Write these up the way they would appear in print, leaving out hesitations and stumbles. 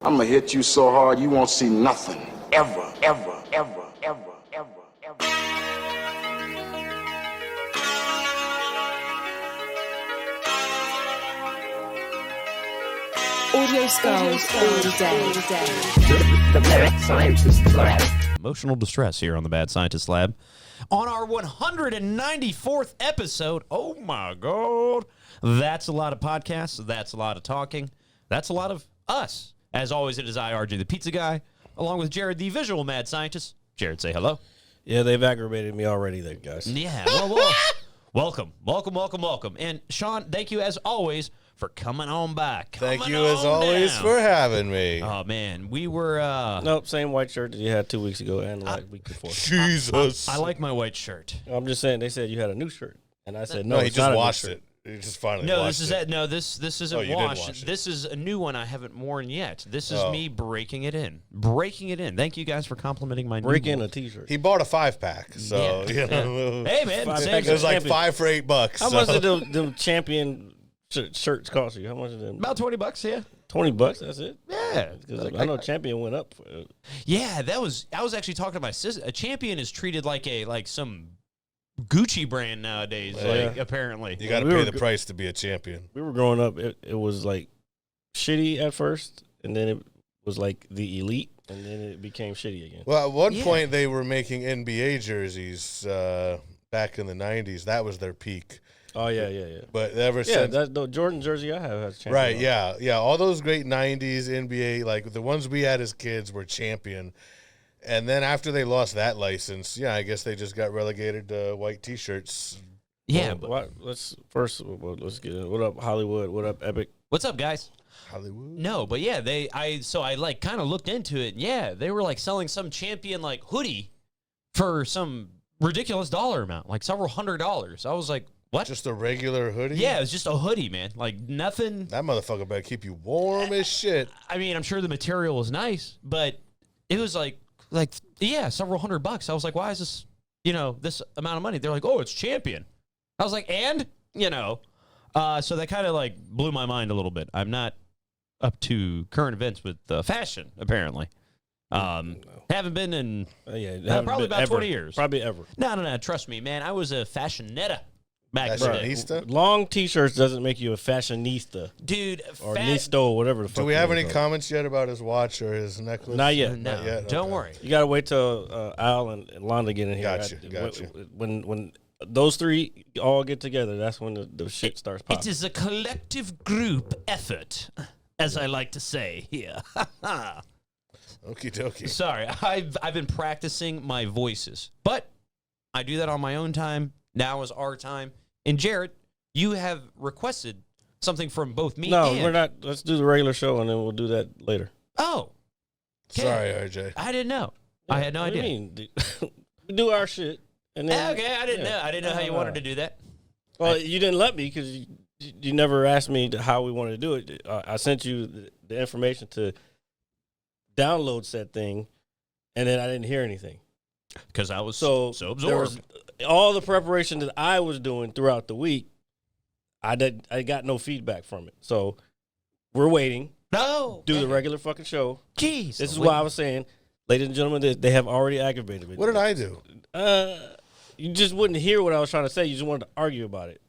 I'm gonna hit you so hard you won't see nothing. Ever, ever, ever, ever, ever, ever. Audio skulls all day. The Bad Scientist Lab. Emotional distress here on the Bad Scientist Lab. On our 194th episode, oh my God, that's a lot of podcasts, that's a lot of talking, that's a lot of us. As always, it is I, RJ, the pizza guy, along with Jared, the visual mad scientist. Jared, say hello. Yeah, they've aggravated me already there, guys. Yeah, welcome. And Shawn, thank you as always for coming on back. Thank you as always for having me. Oh, man, we were... Nope, same white shirt that you had 2 weeks ago and like week before. Jesus. I like my white shirt. I'm just saying, they said you had a new shirt. And I said, no, he it's just not washed a new shirt. it. He just finally No, washed this is it. this isn't Oh, you did washed. wash it. This is a new one I haven't worn yet. This is Oh. me breaking it in. Thank you guys for complimenting my Break new in one. a T-shirt. He bought a 5-pack, so, Yeah. you know. Hey, man. Five same- packs It was like Champion. 5 for $8. How so. much did them champion shirts cost you? How much did them? About $20, yeah. $20, that's it? Yeah. 'Cause I know champion went up. Yeah, I was actually talking to my sister. A Champion is treated like some Gucci brand nowadays, Yeah. apparently. You got to We pay were the go- price to be a champion. We were growing up, it was like shitty at first, and then it was like the elite, and then it became shitty again. Well, at one Yeah. point, they were making NBA jerseys back in the 90s. That was their peak. Oh, yeah. But ever Yeah, since... that the Jordan jersey I have has champion. Right, on it. yeah. All those great 90s NBA, like the ones we had as kids were champion. And then after they lost that license, yeah, I guess they just got relegated to white T-shirts. Yeah. Let's get it. What up, Hollywood? What up, Epic? What's up, guys? Hollywood. No, but yeah, I like kind of looked into it. Yeah, they were like selling some Champion like hoodie for some ridiculous dollar amount, like several $100s. I was like, what? Just a regular hoodie? Yeah, it was just a hoodie, man. Like nothing. That motherfucker better keep you warm as shit. I mean, I'm sure the material was nice, but it was like yeah, several $100. I was like, why is this, this amount of money? They're like, oh, it's Champion. I was like, and so that kind of like blew my mind a little bit. I'm not up to current events with fashion, apparently. Haven't been in probably about 20 years. Probably ever. No. Trust me, man. I was a fashionetta back in the day. Fashionista? Long T-shirts doesn't make you a fashionista Dude, or nisto, whatever the fuck. Do we you have wanna any call it. comments yet about his watch or his necklace? Not yet. No, Not yet? don't Okay. worry. You gotta wait till Al and Londa get in here. Gotcha. When those three all get together, that's when the shit starts popping. It is a collective group effort, as I like to say here. Okie dokie. Sorry, I've been practicing my voices, but I do that on my own time. Now is our time. And Jared, you have requested something from both me No, and... we're not. Let's do the regular show and then we'll do that later. Oh. Okay. Sorry, RJ. I didn't know. I had no What do idea. you mean? We do our shit and then. Okay, I didn't know. I didn't know how you wanted to do that. Well, you didn't let me because you never asked me how we wanted to do it. I sent you the information to download said thing, and then I didn't hear anything. Because I was So absorbed. there was all the preparation that I was doing throughout the week. I got no feedback from it. So we're waiting. No. Do the regular fucking show. Jeez. This is why I was saying, ladies and gentlemen, they have already aggravated me. What did I do? You just wouldn't hear what I was trying to say. You just wanted to argue about it.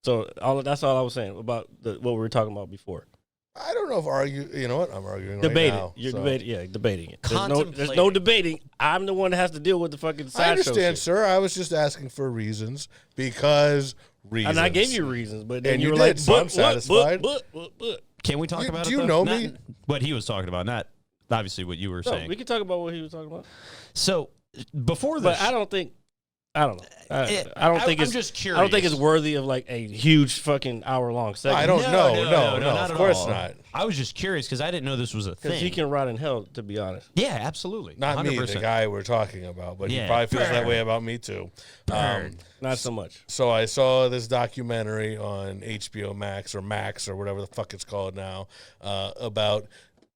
So that's all I was saying about what we were talking about before. I don't know if argue. You know what? I'm arguing Debating. right now. You're so. debating. Yeah, debating it. There's no Contemplating. debating. I'm the one that has to deal with the fucking I sideshow understand, shit. sir. I was just asking for reasons because reasons. And I gave you reasons, but then And you you were did, like, so I'm but, satisfied. but. Can we talk You- about do it? you though? know Not me? What he was talking about, not obviously what you were No, saying. we can talk about what he was talking about. So before the But I don't know. I don't think I'm it's just I don't think curious. it's worthy of like a huge fucking hour-long segment. I don't know. No, not of at course all. not. I was just curious because I didn't know this was a Because thing. he can rot in hell, to be honest. Yeah, absolutely. Not 100%. me, the guy we're talking about, but Yeah. he probably feels that Burn. way about me too. Burn. Not so much. So I saw this documentary on HBO Max or whatever the fuck it's called now about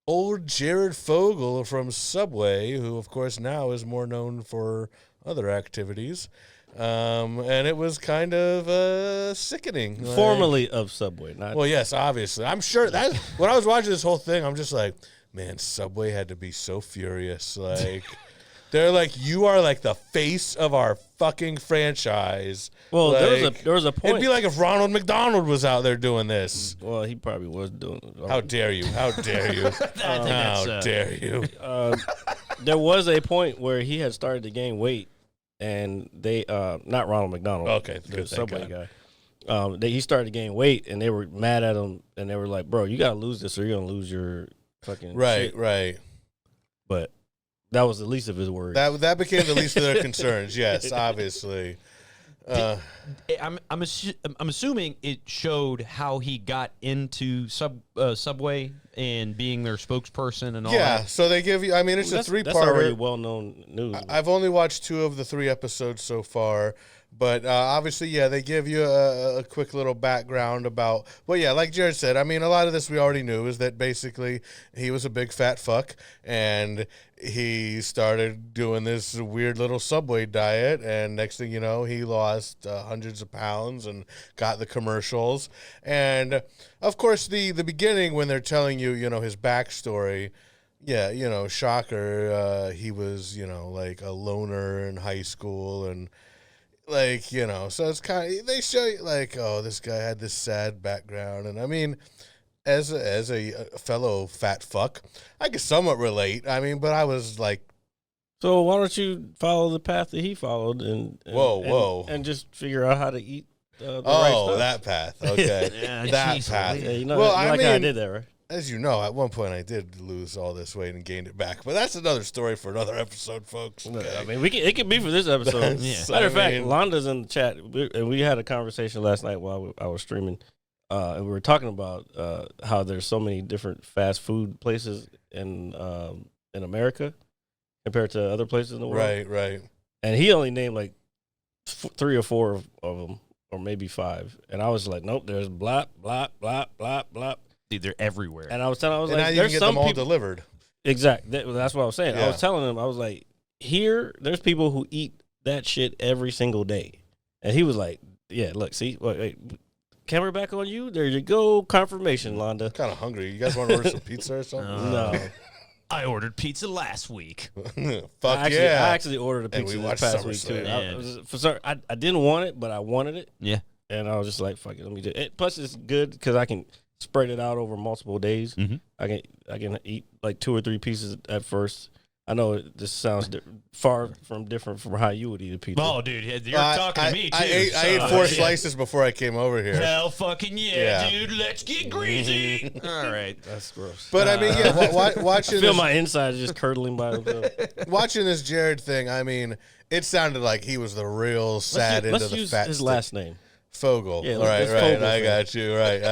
old Jared Fogle from Subway, who of course now is more known for other activities. And it was kind of sickening. Like- Formerly of Subway, not Well, yes, obviously. I'm sure that when I was watching this whole thing, I'm just like, man, Subway had to be so furious. Like, they're like, you are like the face of our fucking franchise. Well, Like, there was a point. It'd be like if Ronald McDonald was out there doing this. Well, he probably was doing it. How dare you? How dare you? How dare you? There was a point where he had started to gain weight, and they not Ronald McDonald. Okay, the good, Subway thank God. guy. He started to gain weight, and they were mad at him, and they were like, "Bro, you gotta lose this, or you're gonna lose your fucking Right, shit." right. But that was the least of his worries. That became the least of their concerns. Yes, obviously. I'm assuming it showed how he got into Subway and being their spokesperson and all Yeah, that. so they give you. I mean, it's a That's already three-parter. well-known news. I've only watched 2 of the 3 episodes so far, but obviously, yeah, they give you a quick little background about. Well, yeah, like Jared said, I mean, a lot of this we already knew is that basically he was a big fat fuck, and he started doing this weird little Subway diet, and next thing you know, he lost hundreds of pounds and got the commercials. And of course, the beginning when they're telling you, you know, his backstory. Yeah, you know, shocker. He was, you know, like a loner in high school, and like, you know, so it's kind of, they show you like, oh, this guy had this sad background, and I mean, as a fellow fat fuck, I could somewhat relate. I mean, but I was like, So why don't you follow the path that he followed and just figure out how to eat the right stuff? that path, okay, Yeah, that geez, path. Yeah, you know, Well, you I like how I mean, did that, right? as you know, at one point I did lose all this weight and gained it back, but that's another story for another episode, folks. Okay. I mean, it could be for this episode. Yeah. Matter of fact, I mean- Londa's in the chat, and we had a conversation last night while I was streaming, and we were talking about how there's so many different fast food places in America compared to other places in the world. Right. And he only named like 3 or 4 of them, or maybe 5. And I was like, nope, there's blah, blah, blah, blah, blah. Dude, they're everywhere. And I was And like, now you can there's get some them all people. delivered. Exactly. That's what I was saying. I Yeah. was telling him, I was like, there's people who eat that shit every single day. And he was like, yeah, look, see, wait, camera back on you. There you go. Confirmation, Londa. Kind of hungry. You guys want to order some pizza or something? No. I ordered pizza last week. Fuck I yeah. actually ordered a And pizza we this watched past week, too. SummerSlam. I didn't want it, but I wanted it. Yeah. And I was just like, fuck it, let me do it. Plus, it's good because I can spread it out over multiple days. Mhm. I can eat like 2 or 3 pieces at first. I know this sounds far from different from how you would eat a pizza. Oh, dude, you're talking to me, too. I ate so- 4 slices before I came over here. Hell fucking yeah, Yeah. dude. Let's get greasy. All right. That's gross. But I mean, yeah, watching I feel this, my insides just curdling by themselves. watching this Jared thing, I mean, it sounded like he was the real sad end Let's of the use fat his stick. last name. Fogel. Yeah, right. let's Fogel I for got you. Right.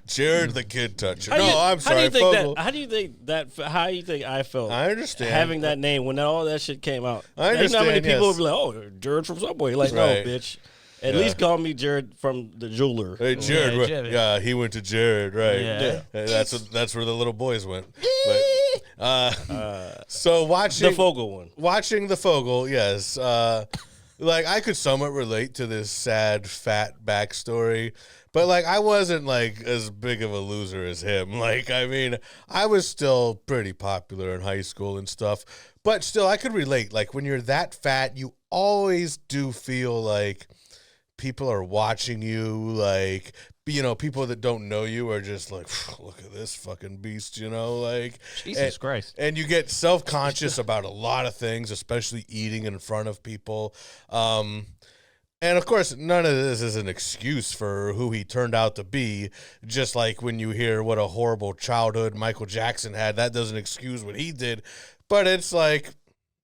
Jared the Kid Toucher. No, I'm sorry, How Fogel. do you think I felt? I understand. having that name when all that shit came out. I You know how many understand, people yes. would be like, "Oh, Jared from Subway." Like, Right. no, bitch. At least call me Jared from the jeweler. Hey, Jared. Yeah, Yeah, Jared. he went to Jared, right? Yeah. Hey, that's where the little boys went. But, so watching The Fogel one. watching the Fogel, yes. Like I could somewhat relate to this sad fat backstory, but like I wasn't like as big of a loser as him. Like I mean, I was still pretty popular in high school and stuff, but still I could relate. Like when you're that fat, you always do feel like people are watching you, like, you know, people that don't know you are just like, look at this fucking beast, you know, like, Jesus Christ. and you get self-conscious about a lot of things, especially eating in front of people. And of course, none of this is an excuse for who he turned out to be. Just like when you hear what a horrible childhood Michael Jackson had, that doesn't excuse what he did. But it's like,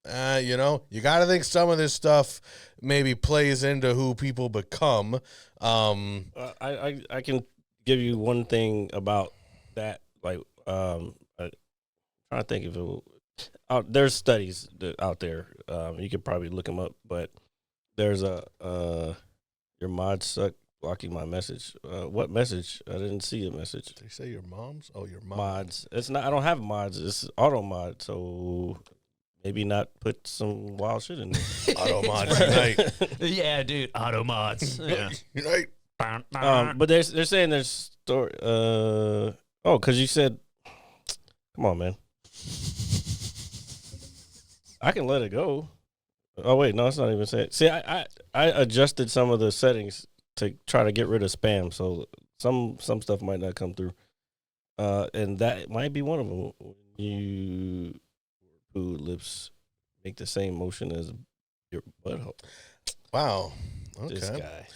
you know, you got to think some of this stuff maybe plays into who people become. I can give you one thing about that. Like, I'm trying to think if it will, there's studies out there. You could probably look them up, but there's your mods suck blocking my message. What message? I didn't see a message. They say your mom's? Oh, your mom. Mods. It's not. I don't have mods. It's auto mod. So maybe not put some wild shit in there. Auto mods unite. Yeah, dude. Auto mods. Yeah. Unite. But they're saying there's story. Oh, because you said, come on, man. I can let it go. Oh, wait, no, it's not even saying. See, I adjusted some of the settings to try to get rid of spam, so some stuff might not come through. And that might be one of them. You who lips make the same motion as your butthole. Wow. Okay. This guy.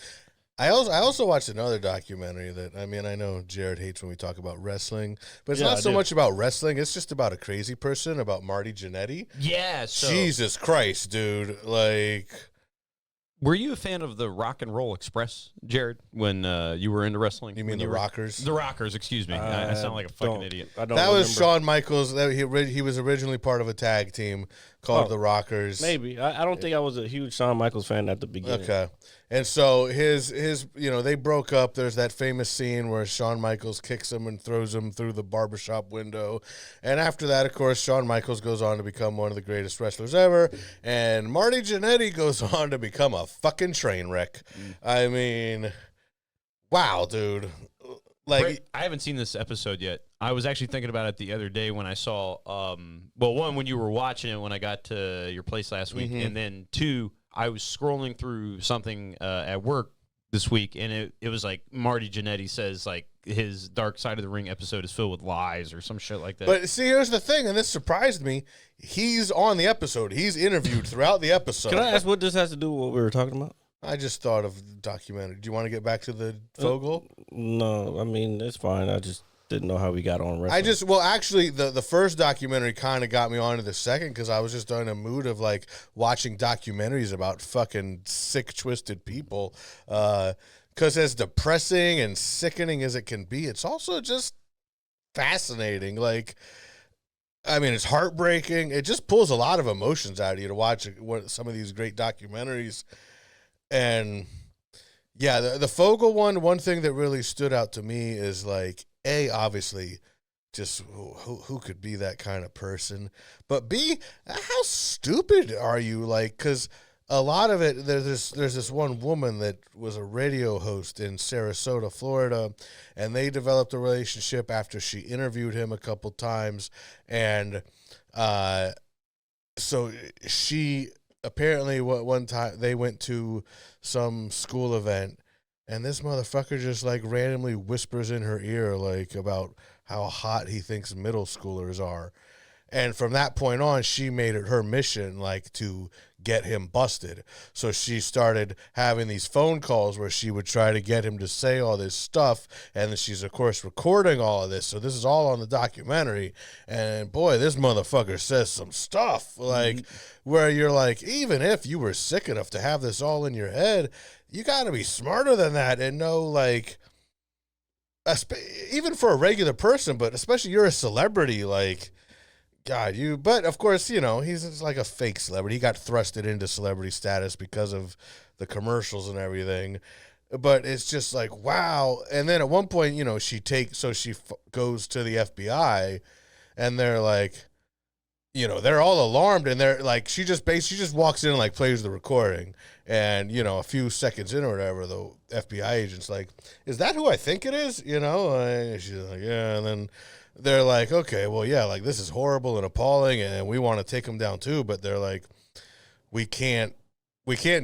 I also watched another documentary that, I mean, I know Jared hates when we talk about wrestling, but it's Yeah, not I so do. much about wrestling. It's just about a crazy person, about Marty Jannetty. Yeah. So, Jesus Christ, dude. Like, were you a fan of the Rock and Roll Express, Jared, when you were into wrestling? you mean the Rockers? The Rockers, excuse me. I sound like a fucking idiot. I don't That was remember. Shawn Michaels. He was originally part of a tag team called the Rockers. Maybe. I don't think I was a huge Shawn Michaels fan at the beginning. Okay. And so his they broke up. There's that famous scene where Shawn Michaels kicks him and throws him through the barbershop window. And after that, of course, Shawn Michaels goes on to become one of the greatest wrestlers ever. And Marty Jannetty goes on to become a fucking train wreck. I mean, wow, dude. Like, Brett, I haven't seen this episode yet. I was actually thinking about it the other day when I saw, one, when you were watching it when I got to your place last week, and then two, I was scrolling through something at work this week, and it was like Marty Jannetty says, like, his Dark Side of the Ring episode is filled with lies or some shit like that. but see, here's the thing, and this surprised me. He's on the episode. He's interviewed throughout the episode. Can I ask what this has to do with what we were talking about? I just thought of documentary. Do you want to get back to the Fogel? No, I mean, it's fine. I just didn't know how we got on wrestling. Actually, the first documentary kind of got me onto the second because I was just in a mood of like watching documentaries about fucking sick, twisted people. Because as depressing and sickening as it can be, it's also just fascinating. Like, I mean, it's heartbreaking. It just pulls a lot of emotions out of you to watch some of these great documentaries. And yeah, the Fogel one thing that really stood out to me is like, A, obviously, just who could be that kind of person, but B, how stupid are you? Like, because a lot of it, there's this one woman that was a radio host in Sarasota, Florida, and they developed a relationship after she interviewed him a couple times, and so she apparently one time they went to some school event, and this motherfucker just like randomly whispers in her ear like about how hot he thinks middle schoolers are. And from that point on, she made it her mission, like, to get him busted. So she started having these phone calls where she would try to get him to say all this stuff. And then she's, of course, recording all of this. So this is all on the documentary. And, boy, this motherfucker says some stuff, like, where you're like, even if you were sick enough to have this all in your head, you got to be smarter than that and know, like, even for a regular person, but especially you're a celebrity, like, God, but of course, you know, he's just like a fake celebrity. He got thrusted into celebrity status because of the commercials and everything. But it's just like, wow. And then at one point, you know, she goes to the FBI, and they're like, you know, they're all alarmed, and they're like, she just walks in and like plays the recording. And, you know, a few seconds in or whatever, the FBI agent's like, is that who I think it is? You know, and she's like, yeah. And then they're like, okay, well, yeah, like, this is horrible and appalling, and we want to take him down too. But they're like, we can't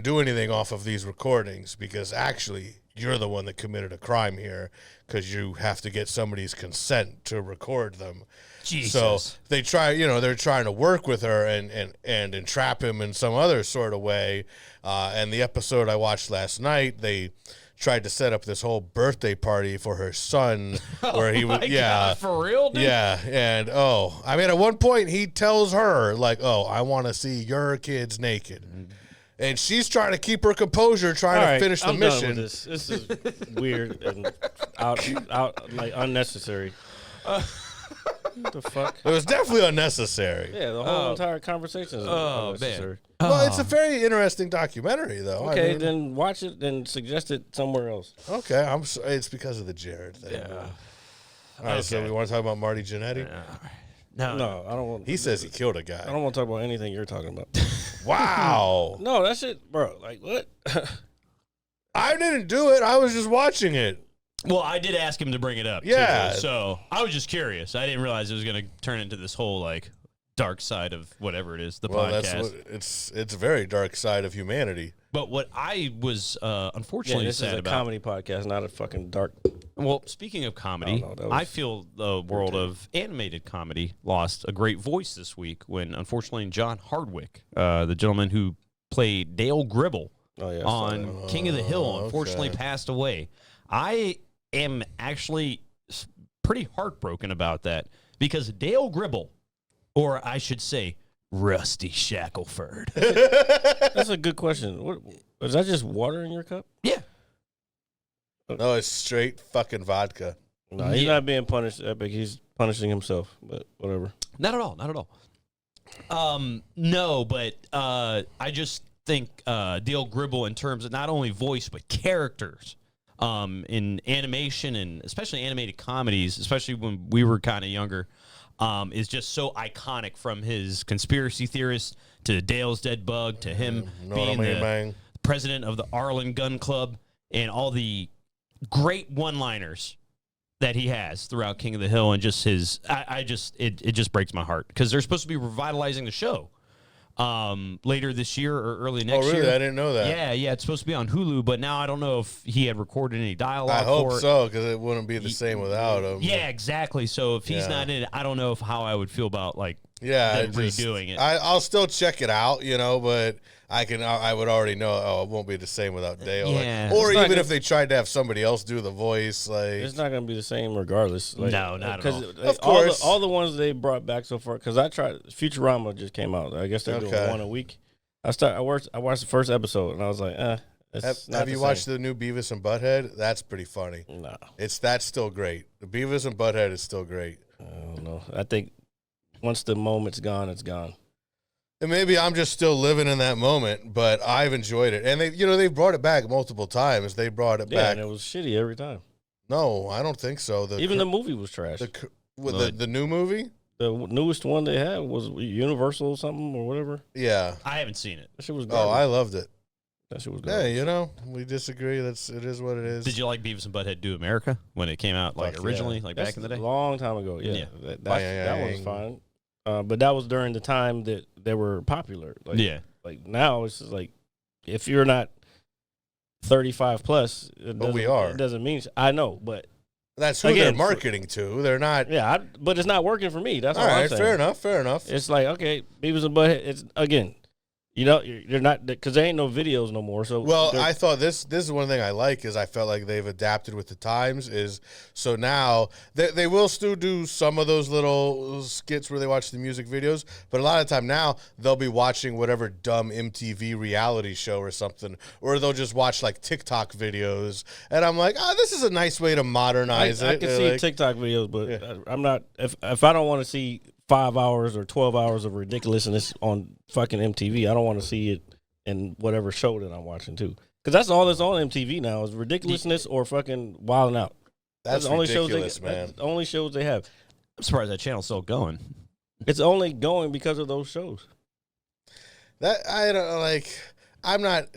do anything off of these recordings because actually you're the one that committed a crime here because you have to get somebody's consent to record them. Jesus. So they they're trying to work with her and entrap him in some other sort of way. And the episode I watched last night, they tried to set up this whole birthday party for her son where he was, God, for real, dude? Yeah. And, I mean, at one point he tells her, like, I want to see your kids naked. And she's trying to keep her composure, trying to finish the mission. Done with this. This is weird and out like unnecessary. What the fuck? It was definitely unnecessary. Yeah, the whole entire conversation is unnecessary. Man. Well, it's a very interesting documentary, though. Okay, I mean, then watch it and suggest it somewhere else. okay, it's because of the Jared thing. Yeah. All right, so we want to talk about Marty Jannetty? No, I don't want. He says he killed a I guy. don't want to talk about anything you're talking about. Wow. No, that shit, bro. Like what? I didn't do it. I was just watching it. Well, I did ask him to bring it up. Yeah. Too, so I was just curious. I didn't realize it was going to turn into this whole like dark side of whatever it is, the podcast. That's what it's a very dark side of humanity. But what I was unfortunately this sad is a about. comedy podcast, not a fucking dark. Well, speaking of comedy, I feel the world of animated comedy lost a great voice this week when, unfortunately, John Hardwick, the gentleman who played Dale Gribble on King of the Hill, unfortunately passed away. I am actually pretty heartbroken about that because Dale Gribble, or I should say, Rusty Shackleford. That's a good question. What is that? Just water in your cup? Yeah. No, it's straight fucking vodka. No, he's not being punished, Epic. He's punishing himself, but whatever. Not at all. Not at all. No, but I just think Dale Gribble, in terms of not only voice but characters, in animation and especially animated comedies, especially when we were kind of younger, is just so iconic. From his conspiracy theorist to Dale's Dead Bug to him being the president of the Arlen Gun Club and all the great one-liners that he has throughout King of the Hill, and just his, it just breaks my heart because they're supposed to be revitalizing the show later this year or early next year. Oh, really? I didn't know that. Yeah, it's supposed to be on Hulu, but now I don't know if he had recorded any dialogue. I hope for it. so, because it wouldn't be the same without him. Yeah, exactly. So if he's not in it, I don't know how I would feel about them redoing it. I'll still check it out, but I would already know. It won't be the same without Dale. Yeah. Or even if they tried to have somebody else do the voice, it's not going to be the same regardless. No, not at all. Of course, all the ones they brought back so far. Because I tried. Futurama just came out. I guess they're doing one a week. I watched the first episode and I was like, Have you watched the new Beavis and Butthead? That's pretty funny. No, that's still great. The Beavis and Butthead is still great. I don't know. I think once the moment's gone, it's gone. And maybe I'm just still living in that moment, but I've enjoyed it. And they brought it back multiple times. They brought it back. And it was shitty every time. No, I don't think so. Even the movie was trash. The new movie? The newest one they had was Universal something or whatever. Yeah. I haven't seen it. That shit was good. Oh, I loved it. That shit was good. Yeah, we disagree. It is what it is. Did you like Beavis and Butthead Do America when it came out, originally, back in the day? A long time ago, yeah. That was fine. But that was during the time that they were popular. Like now, it's just like if you're not 35 plus, it doesn't mean I know, but that's who they're marketing to. They're not. Yeah, but it's not working for me. That's all I'm saying. Fair enough. It's like, okay, Beavis and Butthead. It's again. You're not, because there ain't no videos no more. So I thought this is one thing I like is I felt like they've adapted with the times. So now they will still do some of those little skits where they watch the music videos, but a lot of the time now they'll be watching whatever dumb MTV reality show or something, or they'll just watch like TikTok videos, and I'm like, this is a nice way to modernize it. I can see TikTok videos, but I'm not if I don't want to see 5 hours or 12 hours of ridiculousness on fucking MTV. I don't want to see it in whatever show that I'm watching too, because that's all that's on MTV now is ridiculousness or fucking Wildin' Out. That's the only ridiculous, man. That's the only shows they have. I'm surprised that channel's still going. It's only going because of those shows. That I don't like. I'm not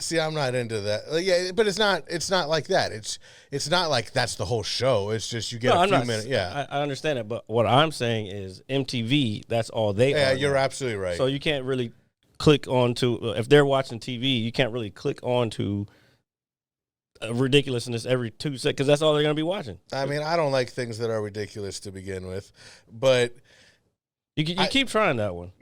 into that. But it's not like that. It's not like that's the whole show. It's just you get a few minutes. Yeah, I understand it. But what I'm saying is MTV. That's all they. Yeah, you're absolutely right. So you can't really click on to if they're watching TV. You can't really click on to ridiculousness every 2 seconds because that's all they're gonna be watching. I mean, I don't like things that are ridiculous to begin with, but. You keep trying that one.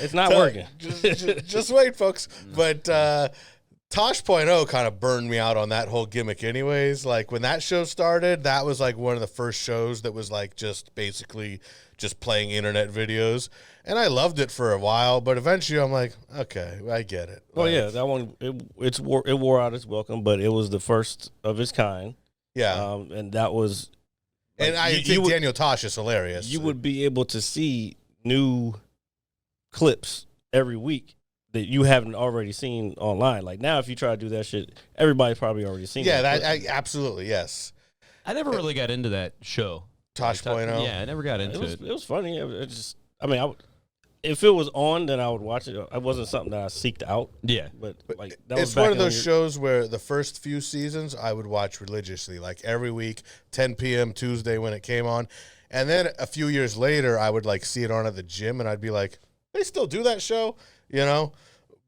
It's not working. Just wait, folks. But Tosh.0 kind of burned me out on that whole gimmick anyways. Like, when that show started, that was, like, one of the first shows that was, like, just basically just playing internet videos. And I loved it for a while, but eventually I'm like, okay, I get it. Well, yeah, that one, it wore out its welcome, but it was the first of its kind. Yeah. And that was... And I think Daniel Tosh is hilarious. You would be able to see new clips every week that you haven't already seen online. Like now, if you try to do that shit, everybody's probably already seen. Yeah, absolutely, yes. I never really got into that show. Tosh.0. Yeah, I never got into it. It was funny. It just, I mean, if it was on, then I would watch it. It wasn't something that I seeked out. Yeah. But like that was It's back one of in those your- shows where the first few seasons I would watch religiously, like every week, 10 p.m. Tuesday when it came on. And then a few years later, I would like see it on at the gym, and I'd be like, they still do that show, you know?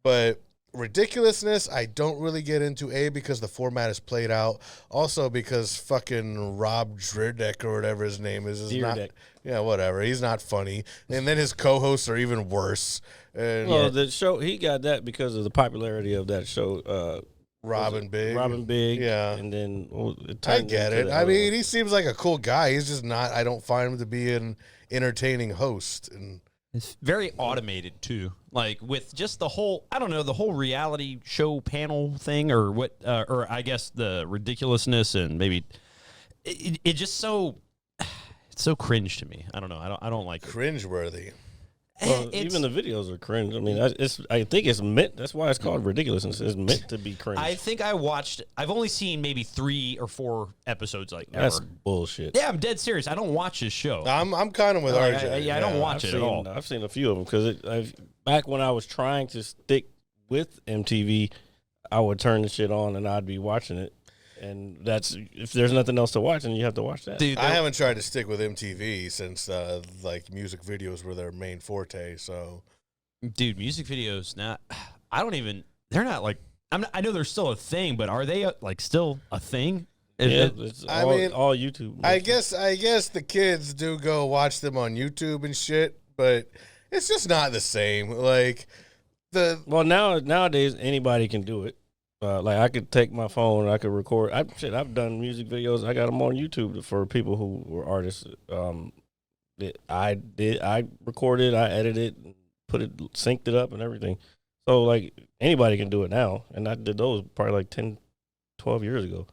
But ridiculousness, I don't really get into, A, because the format is played out. Also because fucking Rob Dyrdek or whatever his name is not, Dyrdek. yeah, whatever. He's not funny. And then his co-hosts are even worse. And Well, the show he got that because of the popularity of that show. Robin Big. Robin Big. Yeah. And then it I turned get into it. the I other mean, one. he seems like a cool guy. He's just not. I don't find him to be an entertaining host. And It's very automated too. Like with just the whole, I don't know, the whole reality show panel thing, or what, or I guess the ridiculousness and maybe it just so it's so cringe to me. I don't know. I don't like it. cringeworthy. Well, It's- even the videos are cringe. I mean, I think it's meant. That's why it's called ridiculousness. It's meant to be cringe. I think I've only seen maybe 3 or 4 episodes like That's ever. bullshit. Yeah, I'm dead serious. I don't watch this show. I'm kind of with Like, RJ. I don't watch I've it at all. I've seen a few of them because back when I was trying to stick with MTV, I would turn the shit on and I'd be watching it. And that's if there's nothing else to watch, then you have to watch that. Dude, I haven't tried to stick with MTV since like music videos were their main forte. So music videos now. I don't even. They're not like. I know they're still a thing, but are they like still a thing? Yeah, it's I all, mean, all YouTube. I guess the kids do go watch them on YouTube and shit, but it's just not the same. Like Well, nowadays anybody can do it. Like I could take my phone, I could record. I've done music videos. I got them on YouTube for people who were artists. I recorded, I edited, synced it up, and everything. So like anybody can do it now, and I did those probably like 10, 12 years ago.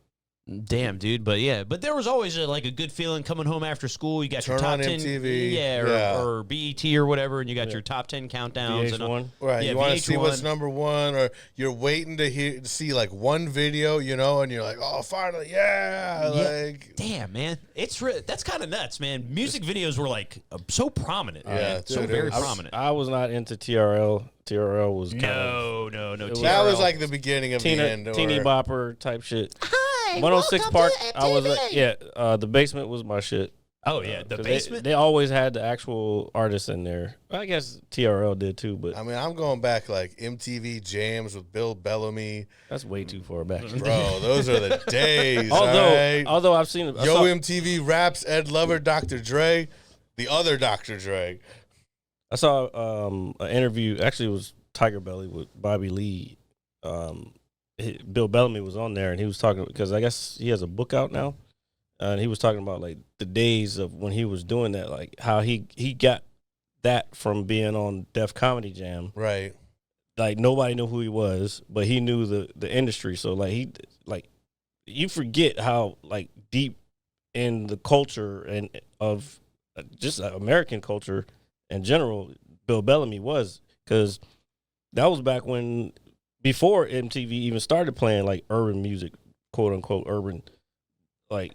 Damn, dude. But yeah, but there was always a good feeling coming home after school. You got your Turn top on 10, MTV. yeah, Yeah. or BET or whatever, and you got your top 10 countdowns. And VH1. right, Yeah, you want to see what's VH1. number one, or you're waiting to see like one video, you know, and you're like, oh, finally, yeah. Like, damn, man, that's kind of nuts, man. Music videos were like so prominent. Yeah, man. so dude, it very was- prominent. I was not into TRL. TRL was kind of No. It was- that was TRL. like the beginning of the end. teeny or- bopper type shit. 106 Park. I was the basement was my shit. Oh yeah, the 'Cause basement. They always had the actual artists in there. I guess TRL did too, but I mean, I'm going back like MTV Jams with Bill Bellamy. that's way too far back. Bro, those are the days. although all right? I've seen it. Yo MTV Raps, Ed Lover, Dr. Dre, the other Dr. Dre. I saw an interview. Actually, it was Tiger Belly with Bobby Lee. Bill Bellamy was on there, and he was talking because I guess he has a book out now, and he was talking about like the days of when he was doing that, like how he got that from being on Def Comedy Jam. Right. Like nobody knew who he was, but he knew the industry. So like you forget how like deep in the culture and of just American culture in general Bill Bellamy was, because that was back when before MTV even started playing like urban music, quote unquote urban. Like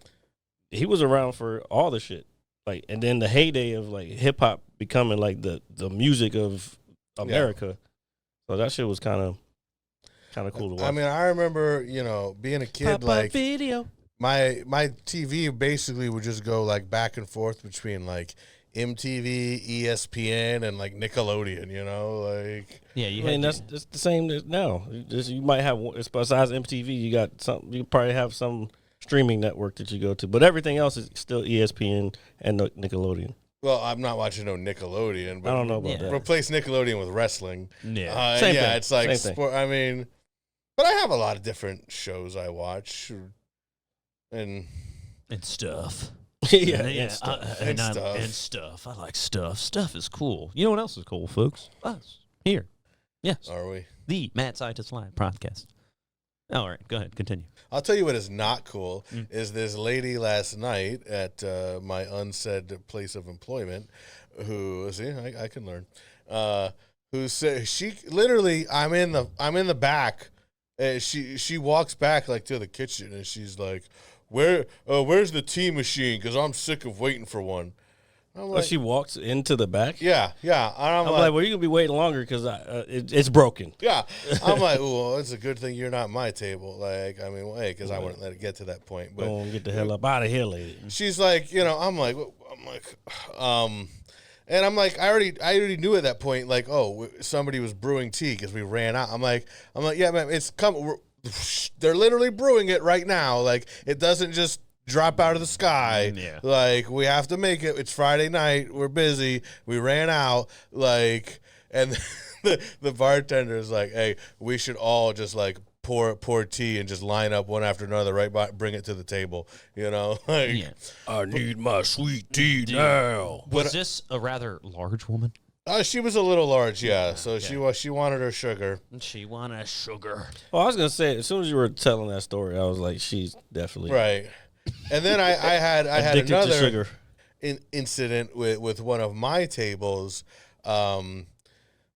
he was around for all the shit. Like, and then the heyday of like hip hop becoming like the music of America. So that shit was kind of cool to watch. I mean, I remember, being a kid, like video. my TV basically would just go like back and forth between like MTV, ESPN, and like Nickelodeon, like Yeah, you I mean, had that's the same as now. You might have besides MTV, you got something. You probably have some streaming network that you go to, but everything else is still ESPN and Nickelodeon. well, I'm not watching no Nickelodeon, but I don't know about that. replace Nickelodeon with wreshling. yeah. Same thing. It's like Same thing. sport. I mean, but I have a lot of different shows I watch, and and stuff. yeah, yeah, and stuff. And and stuff. and stuff. I like stuff. Stuff is cool. You know what else is cool, folks? Us here. Yes, are we? the Mad Scientist Live podcast. All right, go ahead, continue. I'll tell you what is not cool is this lady last night at my unsaid place of employment who, see, I can learn, who said she literally, I'm in the back, and she walks back like to the kitchen, and she's like, where's the tea machine? Because I'm sick of waiting for one. I'm Well, she walks into the back. yeah. And I'm I'm like, like, well, you gonna be waiting longer because it's broken. yeah. I'm like, well, it's a good thing you're not at my table. Like, I mean, hey, because I wouldn't let it get to that point. But Don't get the hell up out of here, lady. she's like, I'm like, and I'm like, I already knew at that point, like, oh, somebody was brewing tea because we ran out. I'm like, yeah, man, it's coming. They're literally brewing it right now. Like, it doesn't just drop out of the sky. Yeah. Like, we have to make it. It's Friday night. We're busy. We ran out. Like, and the bartender is like, hey, we should all just like pour tea and just line up one after another, right by, bring it to the table, like, Yeah. I need my sweet tea now. Was this a rather large woman? she was a little large, yeah. So she wanted her sugar. She wanted sugar. Well, I was gonna say, as soon as you were telling that story, I was like, she's definitely Right. And then I had addicted to another sugar. incident with one of my tables.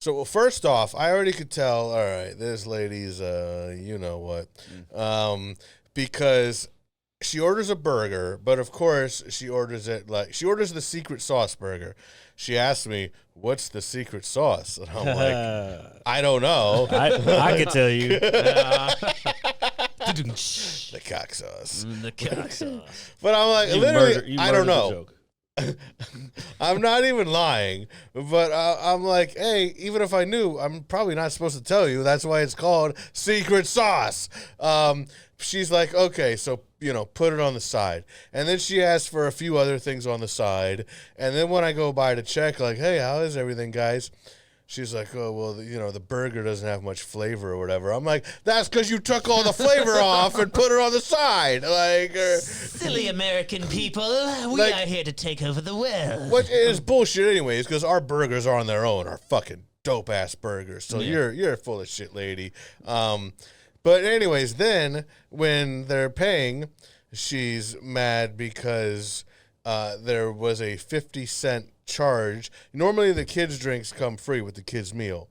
So, well, first off, I already could tell, all right, this lady's, you know what, because she orders a burger, but of course she orders the secret sauce burger. She asked me, what's the secret sauce? And I'm like, I don't know. I could tell you. The cock sauce. The cock sauce. But I'm like, You literally, I don't murdered the know. joke. I'm not even lying, but I'm like, hey, even if I knew, I'm probably not supposed to tell you. That's why it's called secret sauce. She's like, okay, so, put it on the side. And then she asked for a few other things on the side. And then when I go by to check, like, hey, how is everything, guys? She's like, oh, well, the burger doesn't have much flavor or whatever. I'm like, that's because you took all the flavor off and put it on the side. Like, Silly American people, we Like- are here to take over the world. which is bullshit anyways, because our burgers are on their own, are fucking dope-ass burgers. So you're full of shit, lady. But anyways, then when they're paying, she's mad because there was a 50-cent charge. Normally the kids' drinks come free with the kids' meal.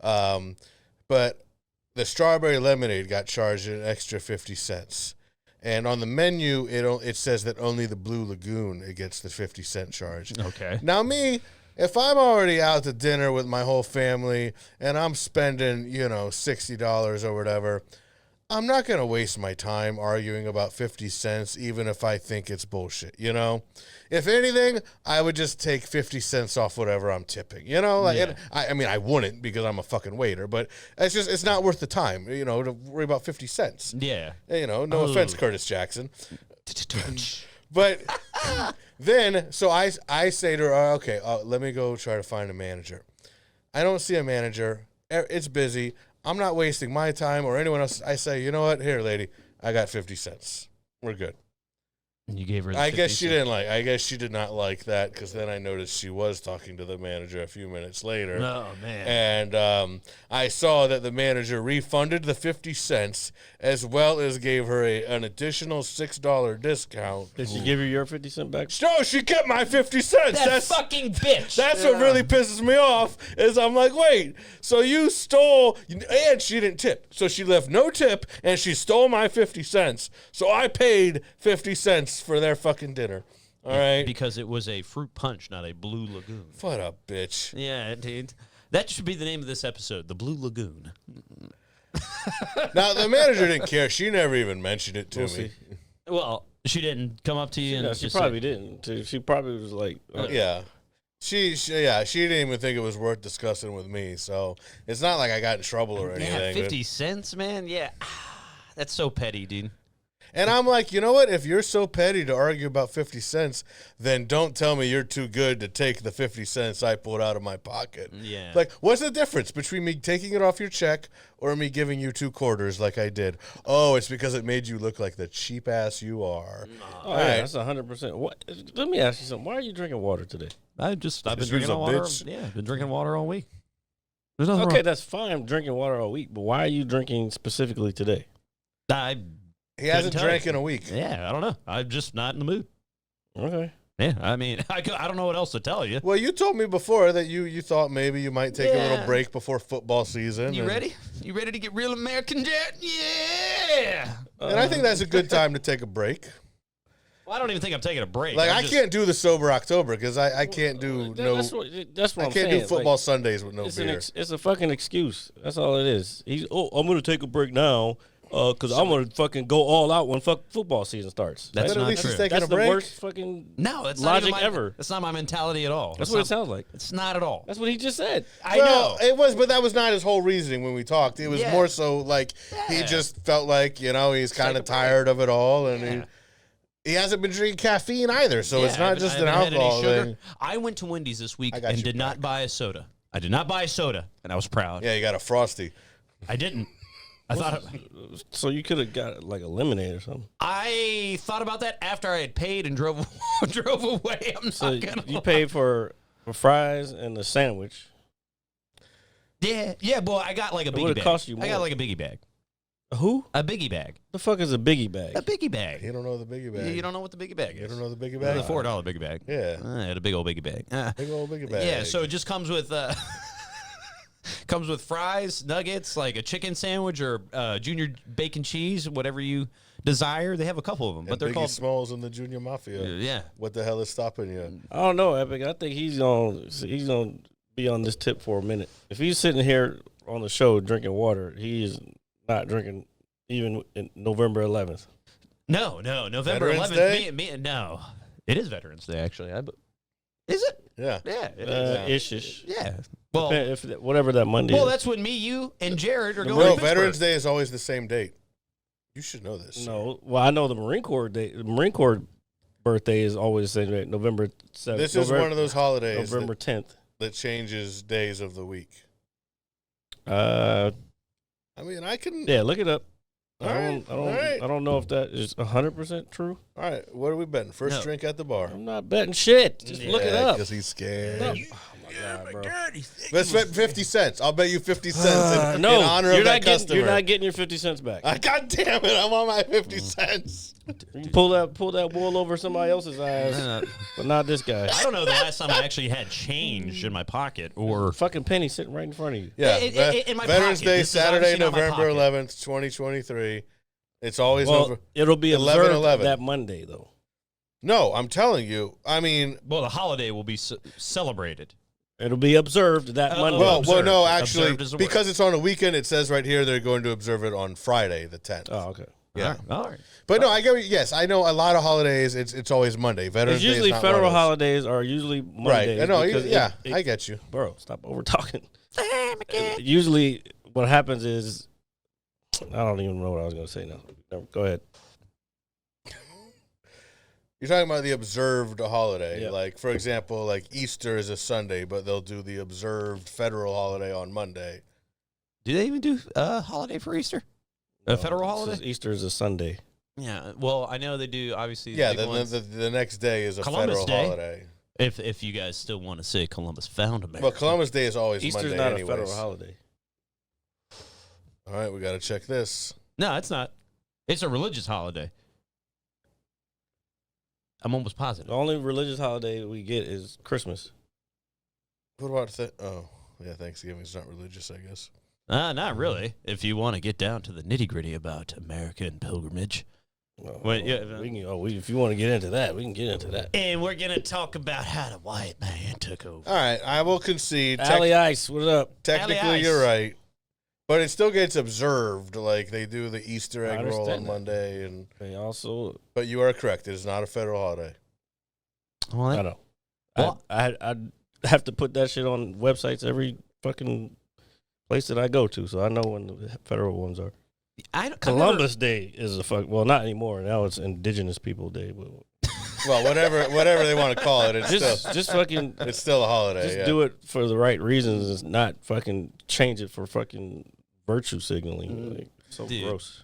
But the strawberry lemonade got charged an extra 50 cents. And on the menu, it says that only the Blue Lagoon it gets the 50-cent charge. Okay. Now me, if I'm already out to dinner with my whole family and I'm spending, $60 or whatever, I'm not going to waste my time arguing about 50 cents, even if I think it's bullshit, If anything, I would just take 50 cents off whatever I'm tipping, and I wouldn't because I'm a fucking waiter, but it's not worth the time, to worry about 50 cents. Yeah. No offense, Curtis Jackson. But then, so I say to her, okay, let me go try to find a manager. I don't see a manager. It's busy. I'm not wasting my time or anyone else. I say, you know what? Here, lady, I got 50 cents. We're good. And you gave her the I guess 50 she cents. didn't like. I guess she did not like that because then I noticed she was talking to the manager a few minutes later. Oh, man. And I saw that the manager refunded the 50 cents as well as gave her an additional $6 discount. Did she give you your 50 cent back? No, she kept my 50 cents. That fucking bitch. That's what really pisses me off is I'm like, wait, so you stole, and she didn't tip. So she left no tip, and she stole my 50 cents. So I paid 50 cents for their fucking dinner. All right? Because it was a fruit punch, not a Blue Lagoon. What a bitch. Yeah, dude. That should be the name of this episode, the Blue Lagoon. Now, the manager didn't care. She never even mentioned it to We'll me. see. Well, she didn't come up to you and Yeah, she just probably say, didn't. Too. She probably was like, Yeah. She didn't even think it was worth discussing with me. So it's not like I got in trouble or anything. yeah, but- 50 cents, man. Yeah. That's so petty, dude. And I'm like, you know what? If you're so petty to argue about 50 cents, then don't tell me you're too good to take the 50 cents I pulled out of my pocket. Yeah. Like, what's the difference between me taking it off your check or me giving you 2 quarters like I did? Oh, it's because it made you look like the cheap ass you are. oh, All yeah, right. that's 100%. What? Let me ask you something. Why are you drinking water today? I've been Just drinking use a water. bitch. Yeah, been drinking water all week. There's nothing Okay, wrong. that's fine. Drinking water all week, but why are you drinking specifically today? He hasn't tell drank you. in a week. Yeah, I don't know. I'm just not in the mood. Okay. Yeah, I mean, I don't know what else to tell you. Well, you told me before that you thought maybe you might take a little Yeah. break before football season. You and- ready? You ready to get real American, Jet? Yeah. And I think that's a good time to take a break. Well, I don't even think I'm taking a break. Like, I'm I just- can't do the sober October because I can't do no. That's what I I'm can't saying. do football Like, Sundays with no it's beer. it's a fucking excuse. That's all it is. I'm gonna take a break now because I'm gonna fucking go all out when football season starts. That's But at not least he's true. taking That's a the break. worst fucking No, that's logic not even my, ever. That's not my mentality at all. That's what it sounds like. It's not at all. That's what he just said. I Well, know. it was, but that was not his whole reasoning when we talked. It was Yeah. more so like he Yeah. just felt like he's kind of tired of it all, and he hasn't been drinking caffeine either. So it's Yeah, not just I an haven't had any alcohol sugar. thing. I went to Wendy's this week I got and you did not back. buy a soda. I did not buy a soda, and I was proud. Yeah, you got a frosty. I didn't. I thought So you could have got like a lemonade or something. I thought about that after I had paid and drove away. I'm not So gonna you lie. paid for fries and a sandwich. Yeah. Boy, I got like a It biggie would've bag. cost you I got more. like a biggie bag. Who? A biggie bag. The fuck is a biggie bag? A biggie bag. You don't know the biggie bag. You don't know what the biggie bag is? You don't know the biggie The bag? $4 biggie bag. Yeah. I had a big old biggie bag. Big old biggie bag. Yeah, so it just comes with comes with fries, nuggets, like a chicken sandwich or junior bacon cheese, whatever you desire. They have a couple of them, but and they're Biggie called Smalls and the Junior Mafia. yeah. What the hell is stopping you? I don't know, Epic. I think he's gonna be on this tip for a minute. If he's sitting here on the show drinking water, he is not drinking even in November 11th. No, November Veterans 11th. Day? No, it is Veterans Day actually. Is it? Yeah. Yeah, it is. Ish. Yeah. Well, If whatever that Monday well, is. that's when me, you, and Jared are going. No, to Pittsburgh. Veterans Day is always the same date. You should know this. No, well, I know the Marine Corps day. The Marine Corps birthday is always the same day, November 7th. This is one of those holidays November 10th. that changes days of the week. Uh, I mean, I can. yeah, look it up. All right, all right. I don't know if that is 100% true. All right, what are we betting? First No. drink at the bar. I'm not betting shit. Just look it up. Because he's scared. Oh my God, bro. Let's bet 50 cents. I'll bet you 50 cents in No, honor you're of not that customer. You're not getting your 50 cents back. God damn it, I'm on my 50 cents. You pull that wool over somebody else's ass, but not this guy. I don't know the last time I actually had change in my pocket or. Fucking penny sitting right in front of you. Yeah, In my Veterans pocket. Day, This is Saturday, obviously not my November pocket. 11th, 2023. It's always Well, over. it'll be 11, observed that Monday though. No, I'm telling you. I mean, Well, the holiday will be celebrated. It'll be observed that Monday. well, observed. no, actually, Observed is the word. because it's on a weekend, it says right here they're going to observe it on Friday, the 10th. Oh, okay. Yeah. All right. But no, I get what, yes, I know a lot of holidays, it's always Monday. Veterans It's Day is usually not one of federal those. holidays are usually Mondays. Right. I know, because yeah, it- I get you. Bro, stop over talking. Usually, what happens is, I don't even know what I was going to say now. No, go ahead. You're talking about the observed holiday. Yeah. Like, for example, like Easter is a Sunday, but they'll do the observed federal holiday on Monday. Do they even do a holiday for Easter? A federal It holiday? says Easter is a Sunday. Yeah. Well, I know they do. Obviously, Yeah, big then ones. the next day is a Columbus federal Day. holiday. If you guys still want to say Columbus found America. Well, Columbus Day is always Easter's Monday not anyways. a federal holiday. All right, we got to check this. No, it's not. It's a religious holiday. I'm almost The positive. only religious holiday we get is Christmas. What about Thanksgiving is not religious, I guess. Not really. If you want to get down to the nitty gritty about American pilgrimage. Wait, yeah, if you want to get into that, we can get into that. And we're going to talk about how the white man took over. All right, I will concede. Allie Ice, what up? Technically, Ice. you're right. But it still gets observed. Like, they do the Easter I egg roll on understand that. Monday. They also, But you are correct. It is not a federal holiday. Well, I know. Well- I have to put that shit on websites every fucking place that I go to, so I know when the federal ones are. Columbus Day is well, not anymore. Now it's Indigenous People Day. But Well, whatever they want to call it, it's just fucking it's still a holiday. just yeah. do it for the right reasons. It's not fucking change it for fucking virtue signaling. Like, so Dude. gross.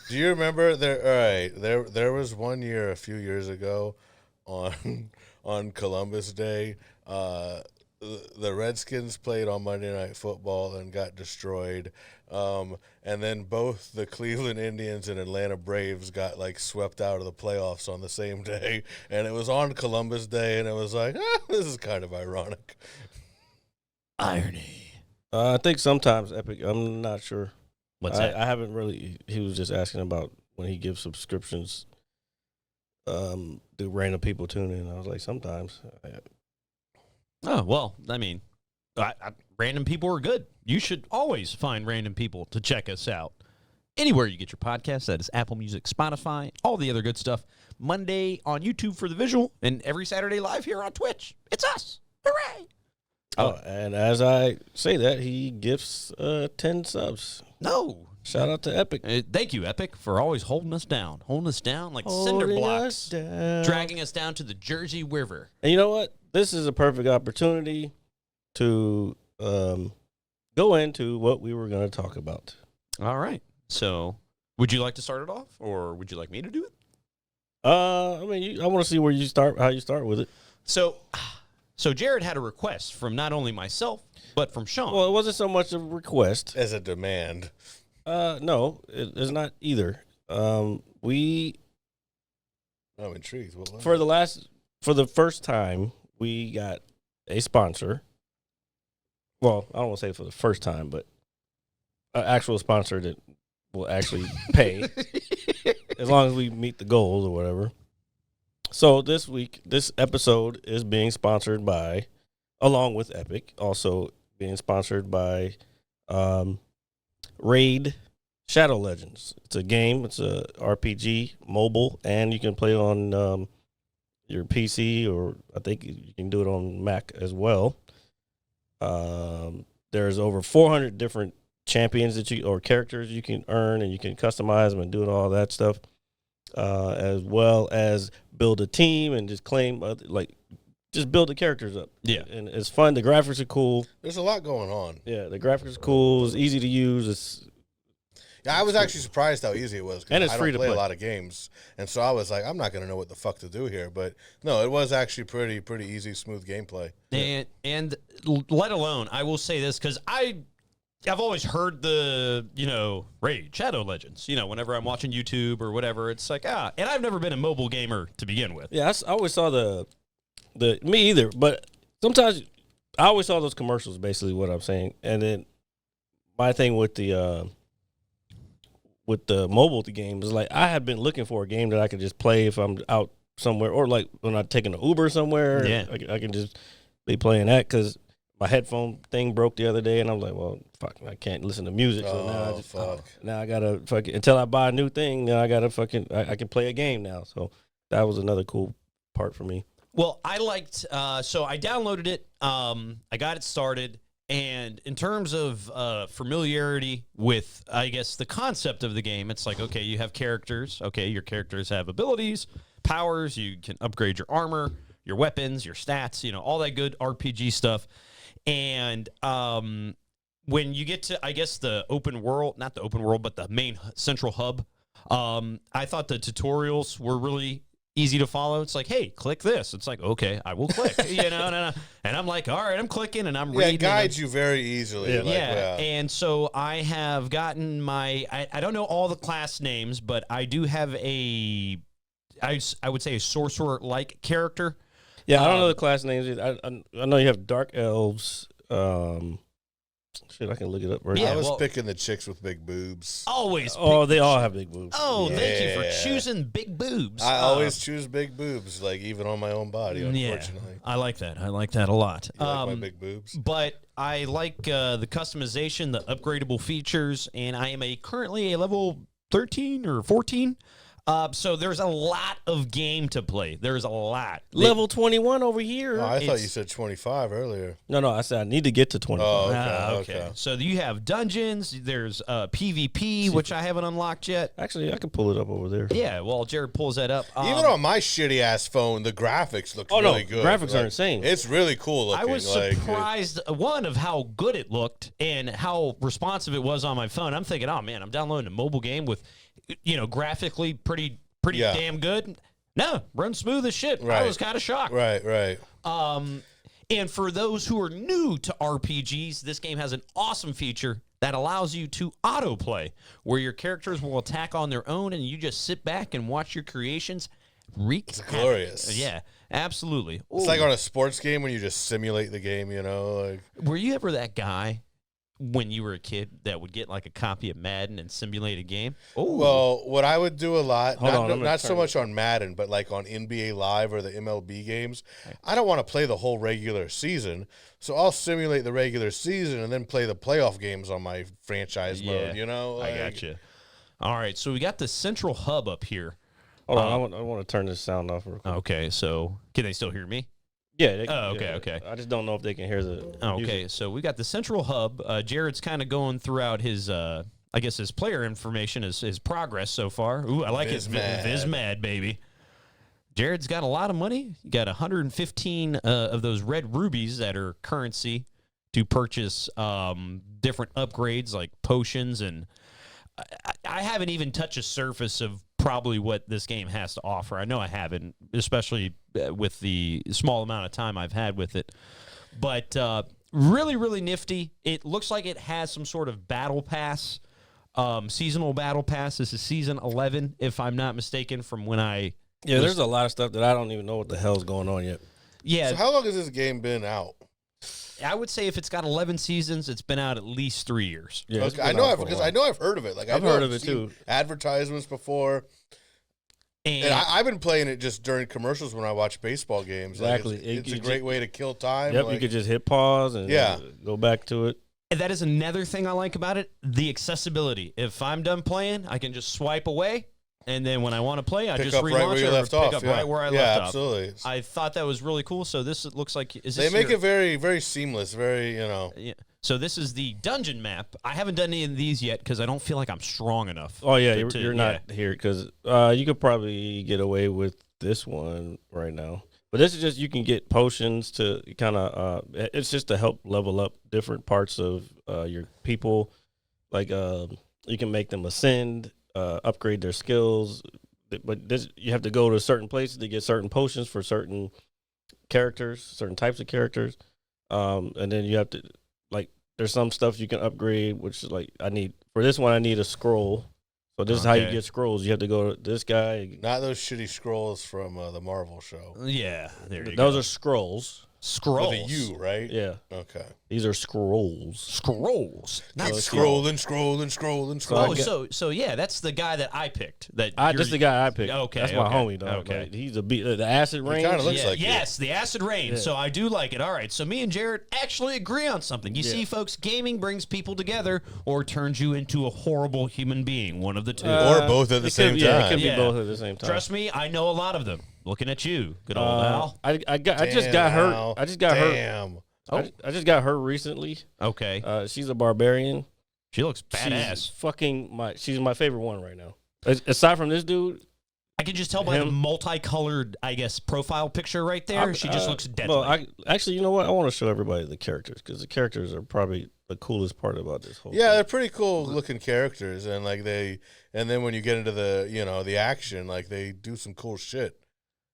Do you remember there? All right, there was one year a few years ago, on Columbus Day. The Redskins played on Monday Night Football and got destroyed. And then both the Cleveland Indians and Atlanta Braves got like swept out of the playoffs on the same day. And it was on Columbus Day, and it was like, this is kind of ironic. irony. I think sometimes Epic. I'm not sure. What's that? I haven't really. He was just asking about when he gives subscriptions. do random people tune in? I was like, sometimes. Oh, well, I mean, random people are good. You should always find random people to check us out. Anywhere you get your podcast, that is Apple Music, Spotify, all the other good stuff. Monday on YouTube for the visual, and every Saturday live here on Twitch. It's us. Hooray! Oh, and as I say that, he gifts 10 subs. No. Shout out to Epic. Thank you, Epic, for always holding us down like cinder Holding blocks, us down. dragging us down to the Jersey River. And you know what? This is a perfect opportunity to go into what we were going to talk about. All right. So, would you like to start it off, or would you like me to do it? I mean, I want to see where you start, how you start with it. So Jared had a request from not only myself, but from Shawn. Well, it wasn't so much a request. As a demand. No, it's not either. I'm intrigued. What was For the first time, we got a sponsor. Well, I don't want to say for the first time, but an actual sponsor that will actually pay as long as we meet the goals or whatever. So this episode is being sponsored by, along with Epic, also being sponsored by Raid Shadow Legends. It's a game. It's a RPG, mobile, and you can play it on your PC, or I think you can do it on Mac as well. There's over 400 different champions or characters you can earn, and you can customize them and do all that stuff, as well as build a team and just claim, just build the characters up. Yeah. And it's fun. The graphics are cool. There's a lot going on. Yeah, the graphics are cool. It's easy to use. Yeah, I was actually surprised how easy it was. And it's I free don't to play play. a lot of games, and so I was like, I'm not going to know what the fuck to do here. But no, it was actually pretty easy, smooth gameplay. And let alone, I will say this, because I've always heard the, Raid Shadow Legends, whenever I'm watching YouTube or whatever, it's like, and I've never been a mobile gamer to begin with. Yeah, I always saw me either, but sometimes I always saw those commercials, basically what I'm saying. And then my thing with the mobile game is like, I had been looking for a game that I could just play if I'm out somewhere, or like when I'm taking an Uber somewhere. Yeah. I can just be playing that, because my headphone thing broke the other day, and I'm like, well, fuck, I can't listen to music. So now I gotta fucking, until I buy a new thing, then I gotta I can play a game now. So that was another cool part for me. Well, I liked, so I downloaded it, I got it started, and in terms of familiarity with, I guess, the concept of the game, it's like, okay, you have characters. Okay, your characters have abilities, powers. You can upgrade your armor, your weapons, your stats, all that good RPG stuff. And when you get to, I guess, the open world, not the open world, but the main central hub, I thought the tutorials were really easy to follow. It's like, hey, click this. It's like, okay, I will click, and I'm like, all right, I'm clicking, and I'm reading. It guides you very easily. Yeah. And so I have gotten I don't know all the class names, but I do have I would say a sorcerer-like character. Yeah, I don't know the class names. I know you have dark elves. Shit, I can look it up right Yeah, I was well- picking the chicks with big boobs. Always. now. Oh, they all have big boobs. Oh, thank you for Yeah. choosing big boobs. I always choose big boobs, like even on my own body, unfortunately. Yeah, I like that. I like that a lot. You like my big boobs? But I like the customization, the upgradable features, and I am currently a level 13 or 14. So there's a lot of game to play. There's a lot. Level 21 over here. Oh, I thought it's- you said 25 earlier. No, I said I need to get to 25. Oh, okay. So you have dungeons. There's PvP, which I haven't unlocked yet. Actually, I can pull it up over there. Yeah, well, Jared pulls that up. Even on my shitty ass phone, the graphics look really good. Graphics are insane. It's really cool looking. I was like, surprised, one, of how good it looked and how responsive it was on my phone. I'm thinking, oh, man, I'm downloading a mobile game with, graphically pretty Yeah. damn good. No, runs smooth as shit. I Right. was kind of shocked. Right. And for those who are new to RPGs, this game has an awesome feature that allows you to autoplay, where your characters will attack on their own and you just sit back and watch your creations wreak havoc. Glorious. Yeah, absolutely. It's like on a sports game when you just simulate the game, Like Were you ever that guy when you were a kid that would get like a copy of Madden and simulate a game? Oh, Well, what I would do a lot, Hold on, I'm not so turn much on Madden, but like on NBA Live or the MLB games, I don't want to play the whole regular season, so I'll simulate the regular season and then play the playoff games on my franchise mode. You know, I got you. All right, so we got the central hub up here. Hold on, I want to turn this sound off real quick. Okay, so can they still hear me? Yeah. Okay. I just don't know if they can hear the Okay, music. so we got the central hub. Jared's kind of going throughout his, I guess, his player information, his progress so far. Ooh, I like his Vizmad, baby. Jared's got a lot of money. You got 115 of those red rubies that are currency to purchase different upgrades like potions, and I haven't even touched the surface of probably what this game has to offer. I know I haven't, especially with the small amount of time I've had with it. But really, really nifty. It looks like it has some sort of battle pass, seasonal battle pass. This is season 11, if I'm not mistaken, from when I... Yeah, there's a lot of stuff that I don't even know what the hell's going on yet. Yeah. So how long has this game been out? I would say if it's got 11 seasons, it's been out at least 3 years. Yeah, Okay, I know I've heard of it. Like I've heard of it too. Advertisements before, and I've been playing it just during commercials when I watch baseball games. Exactly. Like it's a great way to kill time. Yep, like, you could just hit pause and go back to it. And that is another thing I like about it, the accessibility. If I'm done playing, I can just swipe away, and then when I want to play, I pick just up relaunch right where you it or left pick off. up right where I left yeah, off. absolutely. I thought that was really cool. So this looks like They make it very, very seamless. Very, Yeah. So this is the dungeon map. I haven't done any of these yet because I don't feel like I'm strong enough. Oh yeah, you're not here because you could probably get away with this one right now. But this is just you can get potions to kind of. It's just to help level up different parts of your people. Like you can make them ascend, upgrade their skills. But this you have to go to certain places to get certain potions for certain characters, certain types of characters. And then you have to there's some stuff you can upgrade, which is like I need for this one. I need a scroll. So this is how you get scrolls. You have to go to this guy. not those shitty scrolls from the Marvel show. Yeah, there you go. Those are scrolls. Scrolls. With a U, right? Yeah. Okay. These are scrolls. Scrolls. Not scrolling. So yeah, that's the guy that I picked. This is the guy I picked. Okay, that's my homie, dog. Okay, Like, he's the acid rain. kinda looks like yes, the acid rain. Yeah. So I do like it. All right, so me and Jared actually agree on something. You see, folks, gaming brings people together or turns you into a horrible human being. One of the two. Or both at the same time. Yeah, it could be both at the same time. Trust me, I know a lot of them. Looking at you, good old Al. I just got her. I just got her. I just got her recently. Okay, she's a barbarian. she looks badass. She's my favorite one right now. Aside from this dude, I can just tell by the multicolored, I guess, profile picture right there. She just looks deadly. Well, actually, you know what? I want to show everybody the characters because the characters are probably the coolest part about this whole. Yeah, thing. they're pretty cool looking characters, and and then when you get into the action, like they do some cool shit.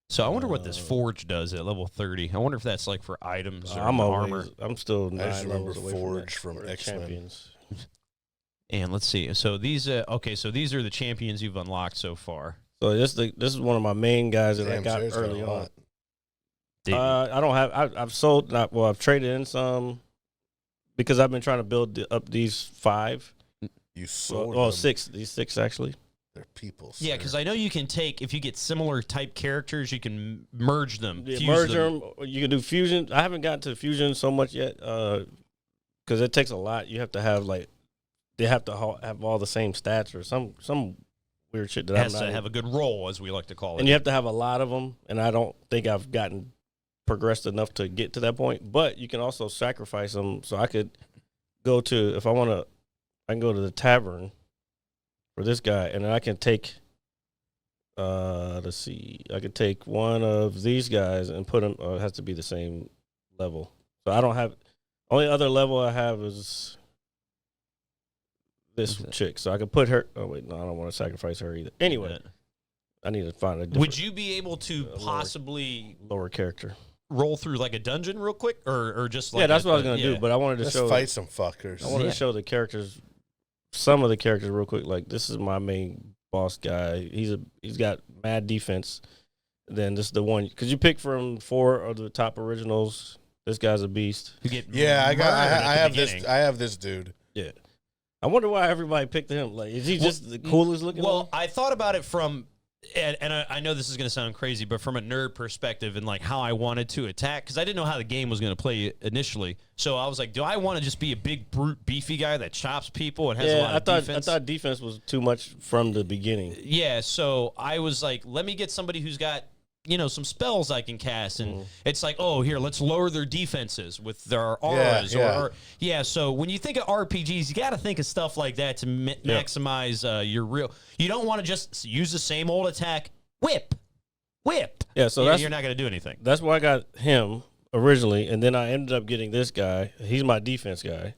So I wonder what this forge does at level 30. I wonder if that's like for items or armor. I'm still. I just 9 remember levels away Forge from from X-Men. Champions. And let's see. So these, so these are the champions you've unlocked so far. So this is one of my main guys that I Damn, got Sarah's early got a on. lot. Did I don't have. I've sold. I've traded in some because I've been trying to build up these 5. You sold Well, them. 6. These 6 actually. They're people. Yeah, because I know you can take, if you get similar type characters, you can merge them. Yeah, fuse merge them. them. You can do fusion. I haven't gotten to fusion so much yet because it takes a lot. You have to have they have to have all the same stats or some weird shit that Has to have a good roll, as we like to call it. And you have to have a lot of them. And I don't think I've gotten progressed enough to get to that point. But you can also sacrifice them. So I could go to if I want to. I can go to the tavern for this guy, and then I can take. Let's see. I could take one of these guys and put him. It has to be the same level. So I don't have. Only other level I have is this chick. So I could put her. Oh wait, no, I don't want to sacrifice her either. Anyway, I need to find a different. Would you be able to possibly lower character roll through like a dungeon real quick, or just like yeah, that's what I was gonna do. But I wanted to Let's show fight some fuckers. I wanted to show the characters, some of the characters real quick. Like this is my main boss guy. He's got mad defense. Then this is the one because you pick from 4 of the top originals. This guy's a beast. who get Yeah, I murdered at the beginning. have this dude. Yeah. I wonder why everybody picked him. Like, is he just the coolest looking Well, one? I thought about it from, and I know this is going to sound crazy, but from a nerd perspective and like how I wanted to attack, because I didn't know how the game was going to play initially. So I was like, do I want to just be a big, brute, beefy guy that chops people and has a lot of defense? I thought defense was too much from the beginning. Yeah, so I was like, let me get somebody who's got, some spells I can cast. And it's like, oh, here, let's lower their defenses with their auras. So when you think of RPGs, you got to think of stuff like that to maximize your real. You don't want to just use the same old attack, whip. Yeah, so you're not going to do anything. That's why I got him originally, and then I ended up getting this guy. He's my defense guy,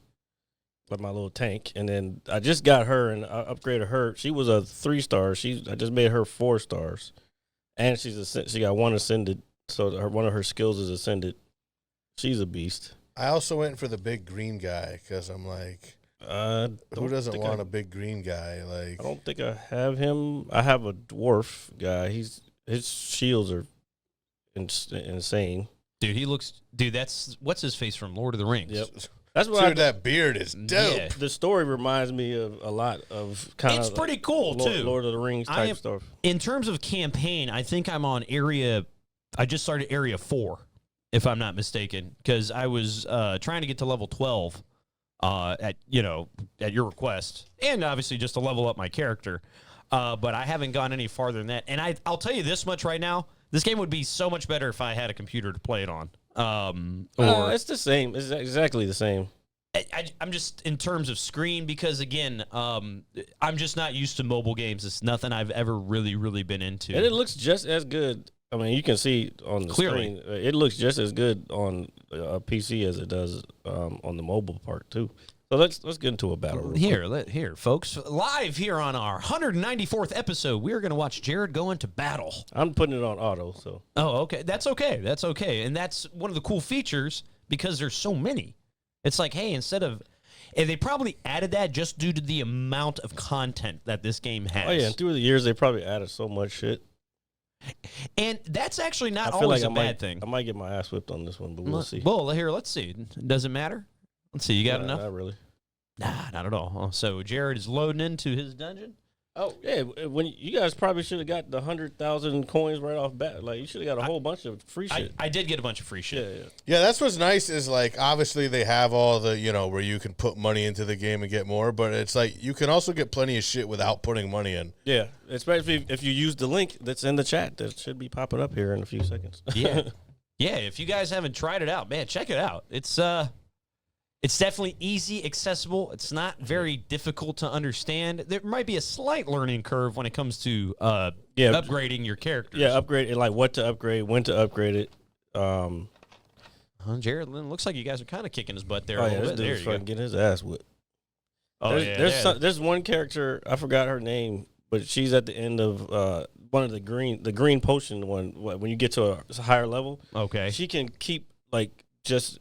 like my little tank. And then I just got her, and I upgraded her. She was a 3-star. I just made her 4 stars. And she got 1 ascended, so one of her skills is ascended. She's a beast. I also went for the big green guy because I'm like, who doesn't want a big green guy? Like, I don't think I have him. I have a dwarf guy. His shields are insane. Dude, that's what's his face from Lord of the Rings. Yep. That's what that beard is dope. Yeah. The story reminds me of a lot of kind of. It's pretty cool too. Lord of the Rings type stuff. In terms of campaign, I think I'm on I just started area 4, if I'm not mistaken, because I was trying to get to level 12 at your request, and obviously just to level up my character. But I haven't gone any farther than that. And I'll tell you this much right now: this game would be so much better if I had a computer to play it on. It's the same. It's exactly the same. I'm just in terms of screen because again, I'm just not used to mobile games. It's nothing I've ever really, really been into. And it looks just as good. I mean, you can see on the screen. It looks just as good on a PC as it does on the mobile part too. So let's get into a battle. Here, folks, live here on our 194th episode, we're going to watch Jared go into battle. I'm putting it on auto, so. Oh, okay. That's okay. And that's one of the cool features because there's so many. It's like, hey, and they probably added that just due to the amount of content that this game has. Oh, yeah. And through the years, they probably added so much shit. And that's actually not always a bad thing. I might get my ass whipped on this one, but we'll see. Well, here, let's see. Does it matter? Let's see. You got enough? Not really. Nah, not at all. So Jared is loading into his dungeon. Oh yeah, when you guys probably should have got the 100,000 coins right off bat. Like you should have got a whole bunch of free shit. I did get a bunch of free shit. Yeah, that's what's nice is like obviously they have all the where you can put money into the game and get more, but it's like you can also get plenty of shit without putting money in. Yeah, especially if you use the link that's in the chat that should be popping up here in a few seconds. Yeah, if you guys haven't tried it out, man, check it out. It's definitely easy, accessible. It's not very difficult to understand. There might be a slight learning curve when it comes to upgrading your characters. Yeah, upgrade it, like what to upgrade, when to upgrade it. Jared, looks like you guys are kind of kicking his butt there a little little bit. There you go. Getting his ass whipped. Oh, There's one character, I forgot her name, but she's at the end of one of the green potion one. When you get to a higher level, okay, she can keep just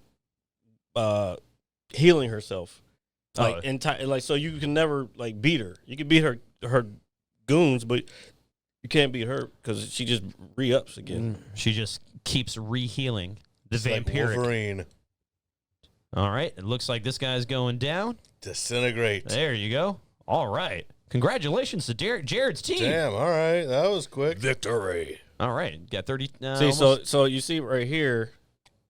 healing herself, so you can never beat her. You can beat her goons, but you can't beat her because she just re-ups again. She just keeps re-healing. The vampiric. Like Wolverine. All right, it looks like this guy's going down. Disintegrate. There you go. All right, congratulations to Jared's team. Damn. All right, that was quick. Victory. All right, got 30. See, so you see right here,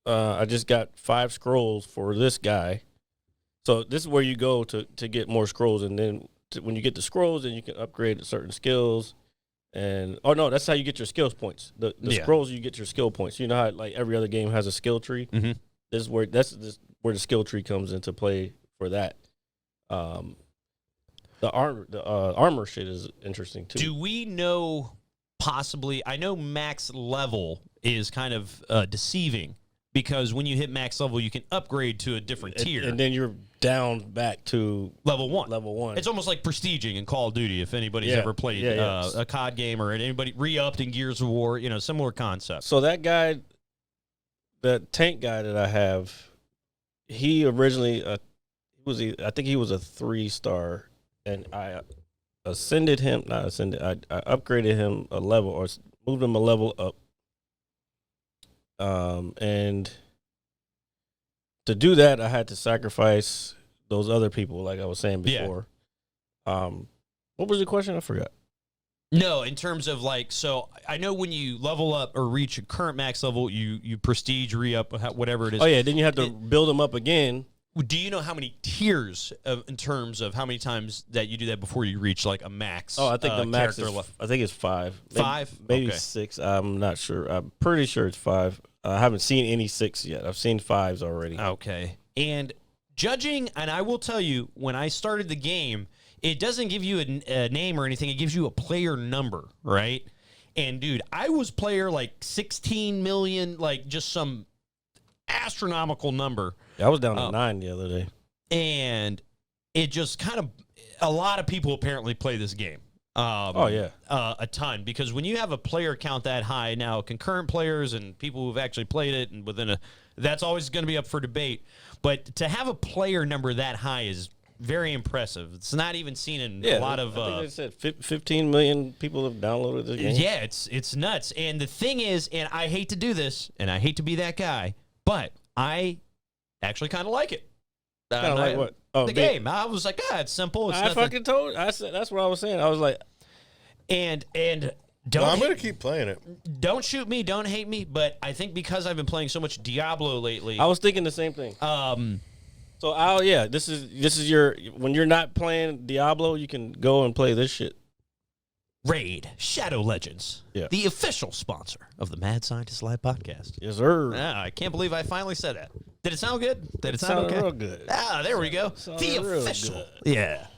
I just got 5 scrolls for this guy. So this is where you go to get more scrolls, and then when you get the scrolls, then you can upgrade certain skills. And that's how you get your skills points. The scrolls, you get your skill points. You know how every other game has a skill tree. Mm-hmm. This is where the skill tree comes into play for that. The armor shit is interesting too. Do we know possibly? I know max level is kind of deceiving. Because when you hit max level, you can upgrade to a different tier. And then you're down back to level 1. Level 1. It's almost like prestiging in Call of Duty, if anybody's ever played a COD game or anybody re-upped in Gears of War, similar concept. So that guy, the tank guy that I have, he originally, I think he was a 3-star, and I upgraded him a level, or moved him a level up. And to do that, I had to sacrifice those other people, like I was saying before. What was the question? I forgot. No, in terms of like, so I know when you level up or reach a current max level, you prestige, re-up, whatever it is. Oh, yeah. Then you have to build them up again. Do you know how many tiers in terms of how many times that you do that before you reach like a max? Oh, I think the max is, I think it's 5. Maybe Okay. 6. I'm not sure. I'm pretty sure it's 5. I haven't seen any 6 yet. I've seen 5s already. Okay. And judging, and I will tell you, when I started the game, it doesn't give you a name or anything. It gives you a player number, right? And, dude, I was player like 16 million, like just some astronomical number. I was down to 9 the other day. And it just kind of, a lot of people apparently play this game. A ton, because when you have a player count that high, now concurrent players and people who've actually played it, and that's always going to be up for debate. But to have a player number that high is very impressive. It's not even seen in a lot of. I think they said 15 million people have downloaded the game. Yeah, it's nuts. And the thing is, and I hate to do this, and I hate to be that guy, but I actually kind of like it. Kind of like what? Oh, the game. I was like, it's simple. It's nothing. Fucking told. I said that's what I was saying. I was like, and don't. I'm gonna keep playing it. Don't shoot me. Don't hate me. But I think because I've been playing so much Diablo lately, I was thinking the same thing. So this is your, when you're not playing Diablo, you can go and play this shit. Raid Shadow Legends, the official sponsor of the Mad Scientist Live podcast. Yes, sir. I can't believe I finally said that. Did it sound good? Did it sound okay? Real good. There we go. The official,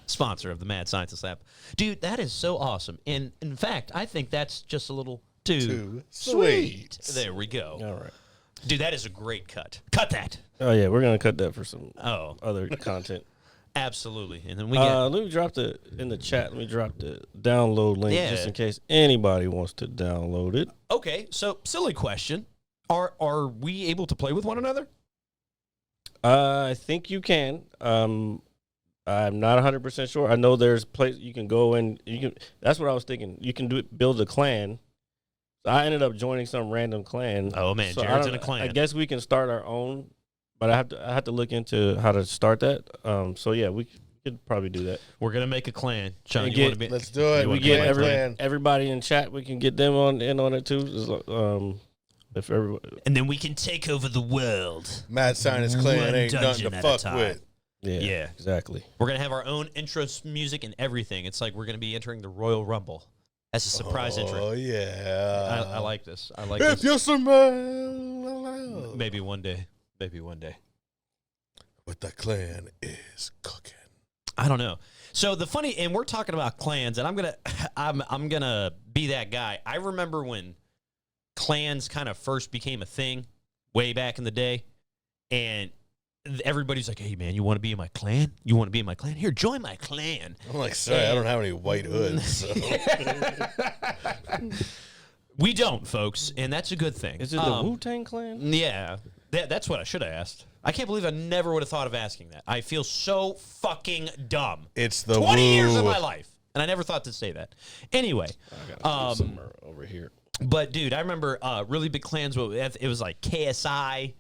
sponsor of the Mad Scientist Lab. Dude, that is so awesome. And in fact, I think that's just a little too sweet. There we go. All right. Dude, that is a great cut. Cut that. Oh yeah, we're gonna cut that for some other content. Absolutely. And then we get. Let me drop in the chat. Let me drop the download link just in case anybody wants to download it. Okay, so silly question: Are we able to play with one another? I think you can. I'm not 100% sure. I know there's place you can go and you can. That's what I was thinking. You can build a clan. I ended up joining some random clan. Oh man, so Jared's in a clan. I guess we can start our own, but I have to look into how to start that. So yeah, we could probably do that. We're gonna make a clan. Sean, let's do it. We get everybody in chat. We can get them on it too. If everybody, and then we can take over the world. Mad Scientist clan ain't nothing to fuck with. Yeah, exactly. We're gonna have our own intro music and everything. It's like we're gonna be entering the Royal Rumble. As a surprise entry. Oh, yeah. I like this. If you smell. Maybe one day. What the clan is cooking. I don't know. So the funny, and we're talking about clans, and I'm gonna be that guy. I remember when clans kind of first became a thing way back in the day, and everybody's like, hey, man, you want to be in my clan? You want to be in my clan? Here, join my clan. I'm like, sorry, I don't have any white hoods. So. We don't, folks, and that's a good thing. Is it the Wu-Tang clan? Yeah. That's what I should have asked. I can't believe I never would have thought of asking that. I feel so fucking dumb. It's the 20 years of my life, and I never thought to say that. Anyway. I got to somewhere over here. But, dude, I remember really big clans. It was like KSI.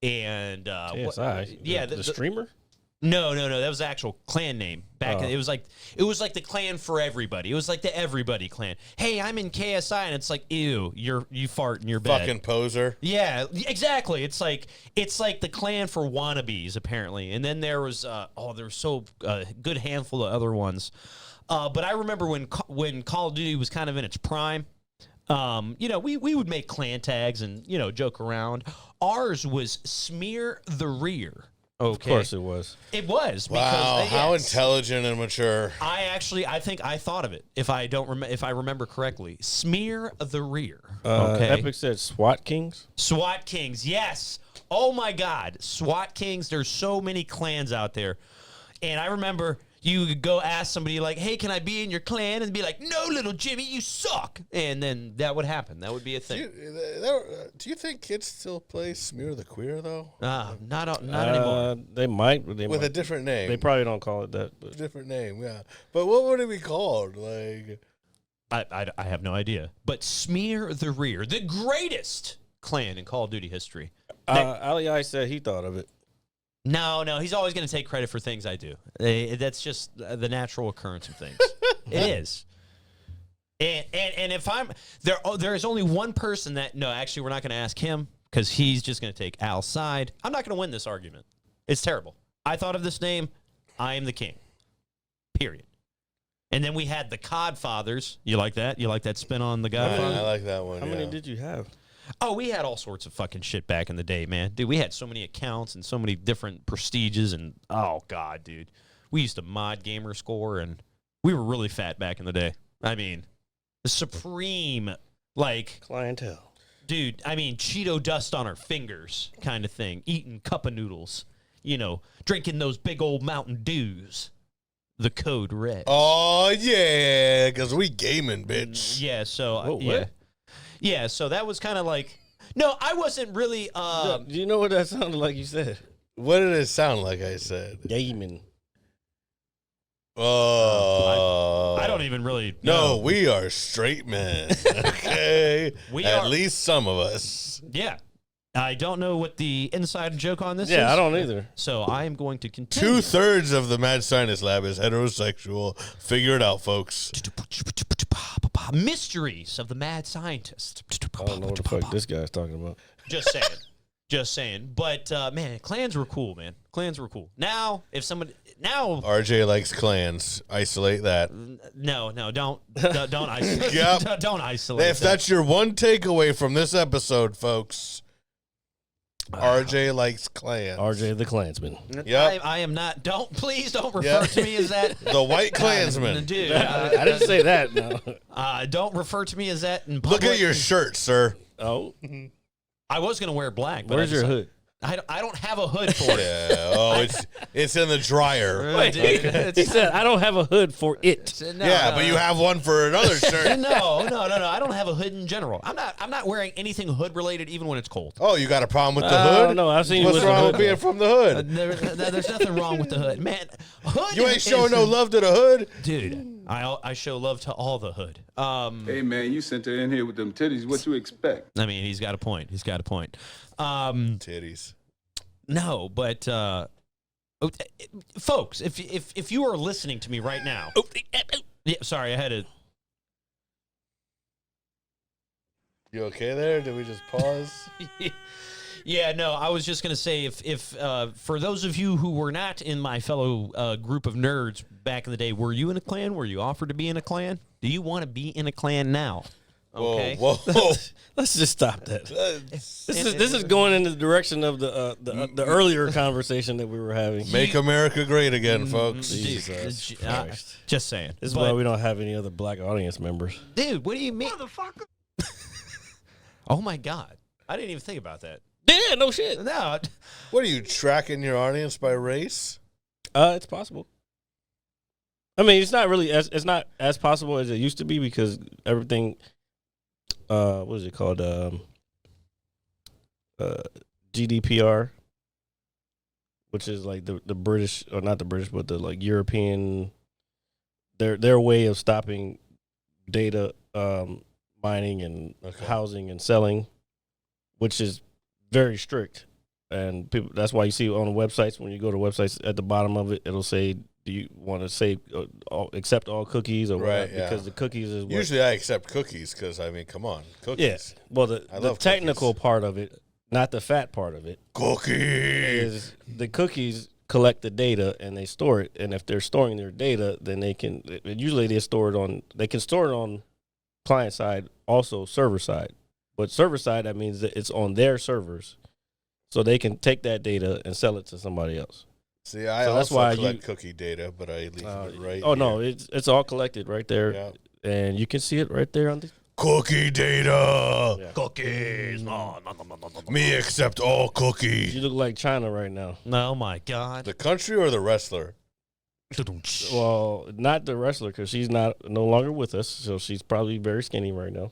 And KSI, the streamer? No, that was the actual clan name back. It was like the clan for everybody. It was like the everybody clan. Hey, I'm in KSI, and it's like, ew, you fart in your bed. Fucking poser. Yeah, exactly. It's like the clan for wannabes apparently. And then there was there was so good handful of other ones. But I remember when Call of Duty was kind of in its prime. We would make clan tags and, joke around. Ours was Smear the Rear. Okay. Of course it was. It was. Wow, how intelligent and mature. I think I thought of it, if I remember correctly. Smear the Rear. Okay. Epic said SWAT Kings. SWAT Kings, yes. Oh, my God. SWAT Kings, there's so many clans out there. And I remember you could go ask somebody like, hey, can I be in your clan? And be like, no, little Jimmy, you suck. And then that would happen. That would be a thing. Do you think kids still play Smear the Queer, though? Not anymore. They might. With a different name. They probably don't call it that. But. Different name, yeah. But what would it be called? Like, I have no idea. But Smear the Rear, the greatest clan in Call of Duty history. Ali I said he thought of it. No, he's always going to take credit for things I do. That's just the natural occurrence of things. It is. And if I'm there is only one person that actually we're not going to ask him because he's just going to take Al's side. I'm not going to win this argument. It's terrible. I thought of this name. I am the king. Period. And then we had the Codfathers. You like that? You like that spin on the Godfather? I like that one. How many did you have? Oh, we had all sorts of fucking shit back in the day, man. Dude, we had so many accounts and so many different prestiges and, oh, God, dude. We used to mod Gamer Score, and we were really fat back in the day. I mean, the supreme, like... clientele. Dude, I mean, Cheeto dust on our fingers kind of thing. Eating cup of noodles. Drinking those big old Mountain Dews. The Code Red. Oh, yeah, because we gaming, bitch. Yeah, so... Whoa, yeah. what? Yeah, so that was kind of like... No, I wasn't really... Do you know what that sounded like you said? What did it sound like I said? Gaming. Oh. I don't even really No, know. we are straight men. Okay. At are. least some of us. Yeah. I don't know what the inside joke on this is. Yeah, I don't either. So I am going to continue. 2/3 of the Mad Scientist Lab is heterosexual. Figure it out, folks. Mysteries of the Mad Scientist. I don't know what the fuck this guy's talking about. Just saying. Just saying. But, man, clans were cool, man. Clans were cool. Now, if somebody... Now... RJ likes clans. Isolate that. No, don't isolate. Yep. Don't isolate. If that's your one takeaway from this episode, folks, RJ likes clans. RJ the Klansman. Yep. I am not... Please don't refer to me as that. The White Klansman. Dude. I didn't say that, no. Don't refer to me as that in public. Look at your shirt, sir. Oh. I was going to wear black, but Where's your hood? I don't have a hood for it. Yeah. Oh, it's in the dryer. Wait, dude, He said, I don't have a hood for it. But you have one for another shirt. No. I don't have a hood in general. I'm not wearing anything hood related, even when it's cold. Oh, you got a problem with the hood? No, I've seen you What's with the wrong hood, with being though. from the hood? There's nothing wrong with the hood, man. Hood. You ain't showing no love to the hood? dude. I show love to all the hood. Hey man, you sent her in here with them titties. What you expect? I mean, he's got a point. Titties. No, but folks, if you are listening to me right now, yeah, sorry, I had to. You okay there? Did we just pause? Yeah, no, I was just gonna say if for those of you who were not in my fellow group of nerds back in the day, were you in a clan? Were you offered to be in a clan? Do you want to be in a clan now? Okay. Whoa. Let's just stop that. This is going in the direction of the earlier conversation that we were having. Make America great again, folks. Jesus Christ. Just saying. This is why we don't have any other black audience members. Dude, what do you mean? Motherfucker. Oh my God. I didn't even think about that. Yeah, no shit. No. What are you tracking your audience by race? It's possible. I mean, it's not as possible as it used to be because everything. What is it called? GDPR, which is like the British, or not the British, but the like European. Their way of stopping data mining and housing and selling, which is very strict, and people. That's why you see on the websites, when you go to websites, at the bottom of it, it'll say, "Do you want to say accept all cookies or Right, whatever?" Because the cookies is what, Usually I accept cookies because, I mean, come on. Cookies. yeah. Well, the love technical cookies. part of it, not the fat part of it, Cookies. is the cookies collect the data and they store it. And if they're storing their data, then they can. Usually they store it on client side, also server side. But server side, that means that it's on their servers, so they can take that data and sell it to somebody else. See, I So that's also why collect cookie data, but I leave it right Oh no, here. it's all collected right there, Yeah. and you can see it right there on the Cookie data. Yeah. Cookies. Me accept all cookie. You look like China right now. Oh my God. The country or the wrestler? Well, not the wrestler, because she's no longer with us, so she's probably very skinny right now.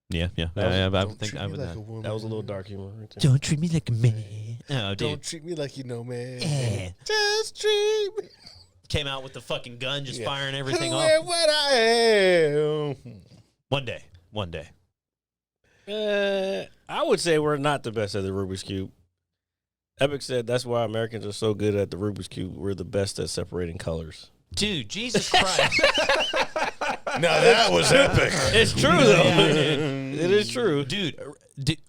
Yeah. I don't think I would. That was a little dark humor right there. Don't treat me like a man. Oh, dude. Don't treat me like you know, man. Yeah. Just treat me. Came out with the fucking gun, just firing everything Who off. and what I am. One day. I would say we're not the best at the Rubik's Cube. Epic said that's why Americans are so good at the Rubik's Cube. We're the best at separating colors. Dude, Jesus Christ. Now that was epic. It's true, though. It is true. Dude,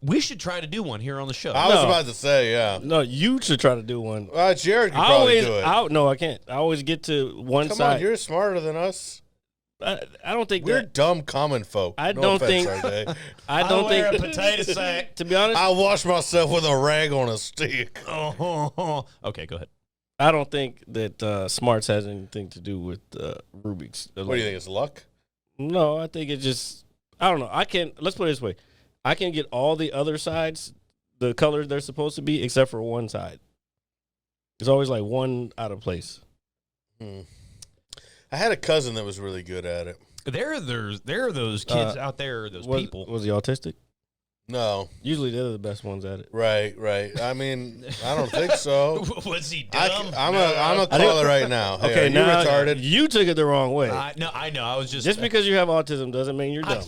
we should try to do one here on the show. I was about to say, yeah. No, you should try to do one. Jared could probably do it. No, I can't. I always get to one Come side. on, you're smarter than us. I don't think We're that. dumb common folk. I No don't offense, think- RJ. I don't wear think. a potato sack. To be honest, I wash myself with a rag on a stick. Okay, go ahead. I don't think that smarts has anything to do with Rubik's. What do you think? It's luck? No, I think it just. I don't know. Let's put it this way. I can get all the other sides, the colors they're supposed to be, except for one side. It's always like one out of place. I had a cousin that was really good at it. There are those kids out there, those people. Was he autistic? No. Usually they're the best ones at it. Right. I mean, I don't think so. Was he dumb? I'm a caller right now. Hey, Okay, are you now retarded? you took it the wrong way. No, I know. I was Just because you have autism doesn't mean you're dumb.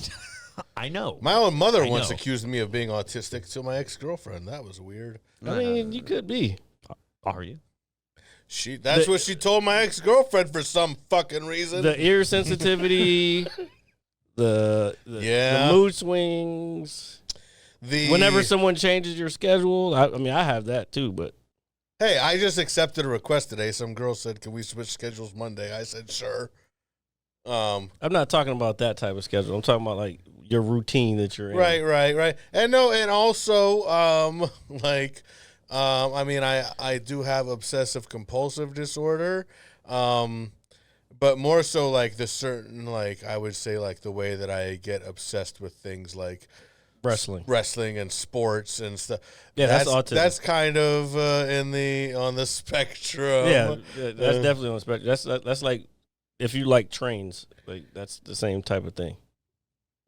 I know. My own mother I once know. accused me of being autistic to my ex-girlfriend. That was weird. I mean, you could be. Are you? That's what she told my ex-girlfriend for some fucking reason. The ear sensitivity, the mood swings. Whenever someone changes your schedule, I mean, I have that too, but. Hey, I just accepted a request today. Some girl said, "Can we switch schedules Monday?" I said, "Sure." I'm not talking about that type of schedule. I'm talking about like your routine that you're in. Right. And also, I mean, I do have obsessive compulsive disorder, but more so like the certain, like I would say, like the way that I get obsessed with things like wrestling and sports and stuff. Yeah, that's autism. That's kind of on the spectrum. Yeah, that's definitely on the spectrum. That's like if you like trains, like that's the same type of thing.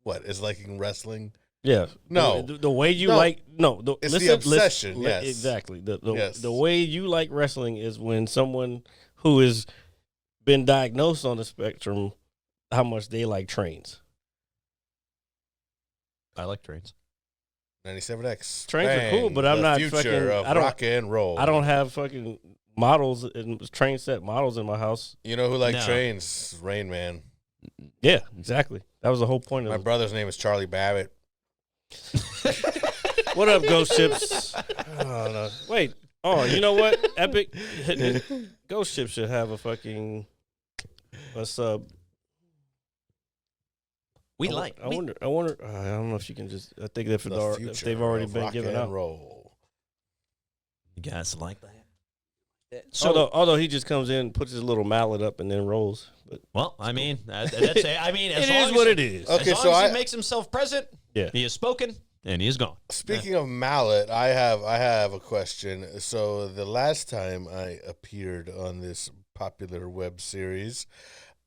What is liking wrestling? Yeah. No. The way you it's the obsession. Yes, exactly. The way you like wrestling is when someone who has been diagnosed on the spectrum, how much they like trains. I like trains. 97X. Trains are cool, but I'm not future fucking. of I don't rock and roll. I don't have fucking models and train set models in my house. You know who likes trains? Rain Man. Yeah, exactly. That was the whole point of My brother's name is Charlie Babbitt. What up, Ghost Chips? Oh, no. Wait. Oh, you know what? Epic. Ghost Chips should have a fucking sub. I wonder. I don't know if you can just. I think if they've already been given out. Roll. You guys like that? So, although he just comes in, puts his little mallet up, and then rolls. But well, I mean, that's as it long is what it is. Okay, as so long as he makes himself present, yeah, he has spoken and he is gone. Speaking of mallet, I have a question. So the last time I appeared on this popular web series,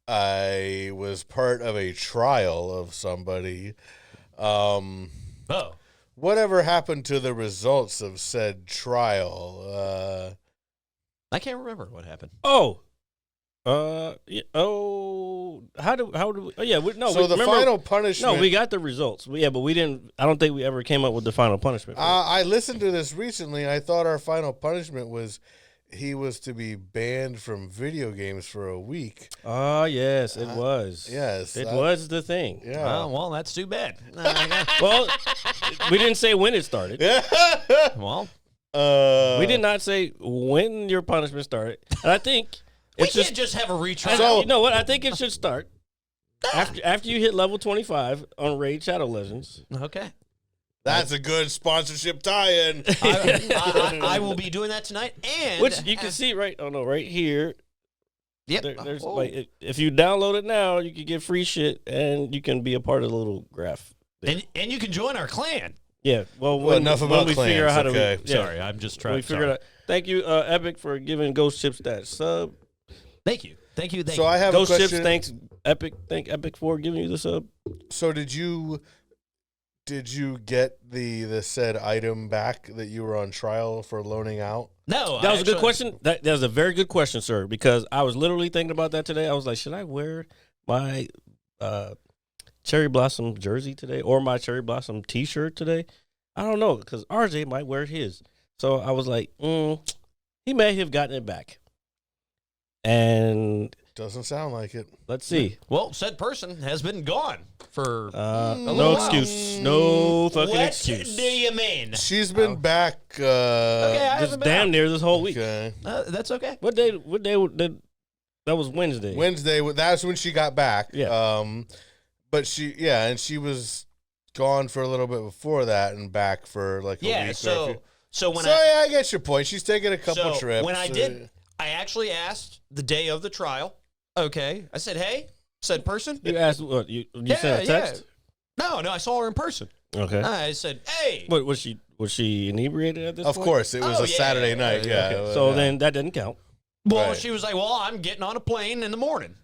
I was part of a trial of somebody. Whatever happened to the results of said trial? I can't remember what happened. How do we? Oh yeah. Final punishment. No, we got the results. But we didn't. I don't think we ever came up with the final punishment. I listened to this recently. I thought our final punishment was he was to be banned from video games for a week. Yes, it was. Yes, it was the thing. Yeah. Well, that's too bad. Well, we didn't say when it started. Well, we did not say when your punishment started. And I think we can't just have a retrial. So, you know what? I think it should start after you hit level 25 on Raid Shadow Legends. Okay. That's a good sponsorship tie-in. I will be doing that tonight, and which you can see right here. Yep. There's like if you download it now, you can get free shit, and you can be a part of the little graph. And you can join our clan. Yeah. Well, enough about we clans. figure out how okay. to. Yeah. Sorry, I'm just trying. We figured out. Thank you, Epic, for giving Ghost Chips that sub. Thank you. So I have Ghost a question. Chips. Thanks, Epic. Thank Epic for giving you the sub. So did you get the said item back that you were on trial for loaning out? No, that was a good question. That was a very good question, sir. Because I was literally thinking about that today. I was like, should I wear my Cherry Blossom jersey today or my Cherry Blossom T-shirt today? I don't know because RJ might wear his. So I was like, he may have gotten it back. And Doesn't sound like it. let's see. Well, said person has been gone for No little excuse. No fucking what excuse. do you mean? She's been back. Okay, I Just haven't been damn out. near this whole week. Okay. That's okay. What day did that was Wednesday. Wednesday. That's when she got back. Yeah. But and she was gone for a little bit before that and back for like a week. or a few. So when I get your point. She's taking a couple so trips. when I actually asked the day of the trial. Okay, I said, "Hey," said person. You asked what? You sent a text? No, I saw her in person. Okay. I said, "Hey." What was she inebriated at this Of point? course, it was Oh, a yeah, Saturday night. Yeah. Okay. So then that didn't count. Well, Right. she was like, "Well, I'm getting on a plane in the morning."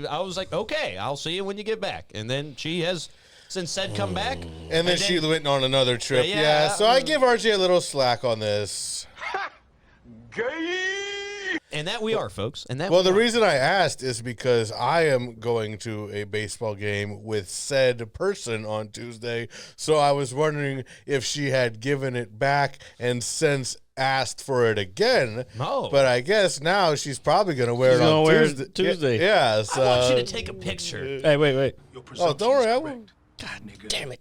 I was like, "Okay, I'll see you when you get back." And then she has since said come back. And then she went on another trip. Yeah, Yeah. So I give RJ a little slack on this. And that we are, folks. And that Well, we the are. reason I asked is because I am going to a baseball game with said person on Tuesday. So I was wondering if she had given it back and since asked for it again. Oh. But I guess now she's probably going to wear She's it gonna on wear it Tuesday. Tuesday. Yeah. So, I want you to take a picture. Hey, wait. oh, don't worry. I will. Damn it.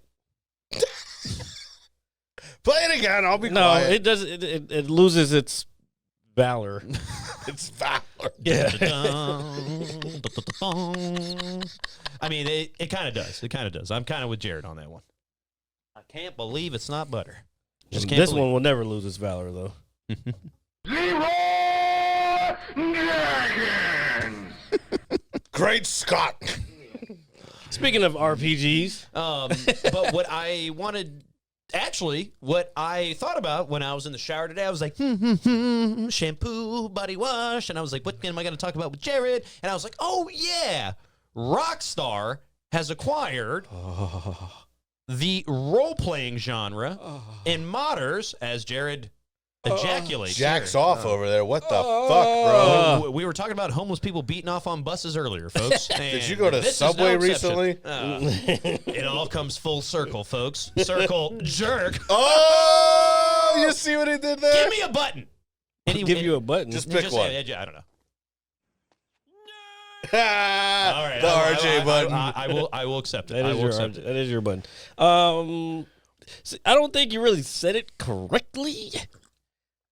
Play it again. I'll be No, quiet. it does. It loses its valor. It's valor. Yeah. I mean, it kind of does. It kind of does. I'm kind of with Jared on that one. I can't believe it's not butter. Just can't This believe one will never lose its valor, though. Great Scott. Speaking of RPGs, But what I wanted, actually, what I thought about when I was in the shower today, I was like, shampoo, body wash. And I was like, what am I going to talk about with Jared? And I was like, oh, yeah, Rockstar has acquired the role-playing genre in modders, as Jared ejaculates. Jacks here. off over there. What the fuck, bro? We were talking about homeless people beating off on buses earlier, folks. Did you go to Subway recently? It all comes full circle, folks. Circle jerk. Oh, you see what he did there? Give me a button. give you a button. Just pick one. I don't know. All All right, the RJ button. I will accept it. That I is will your accept it. that is your button. See, I don't think you really said it correctly.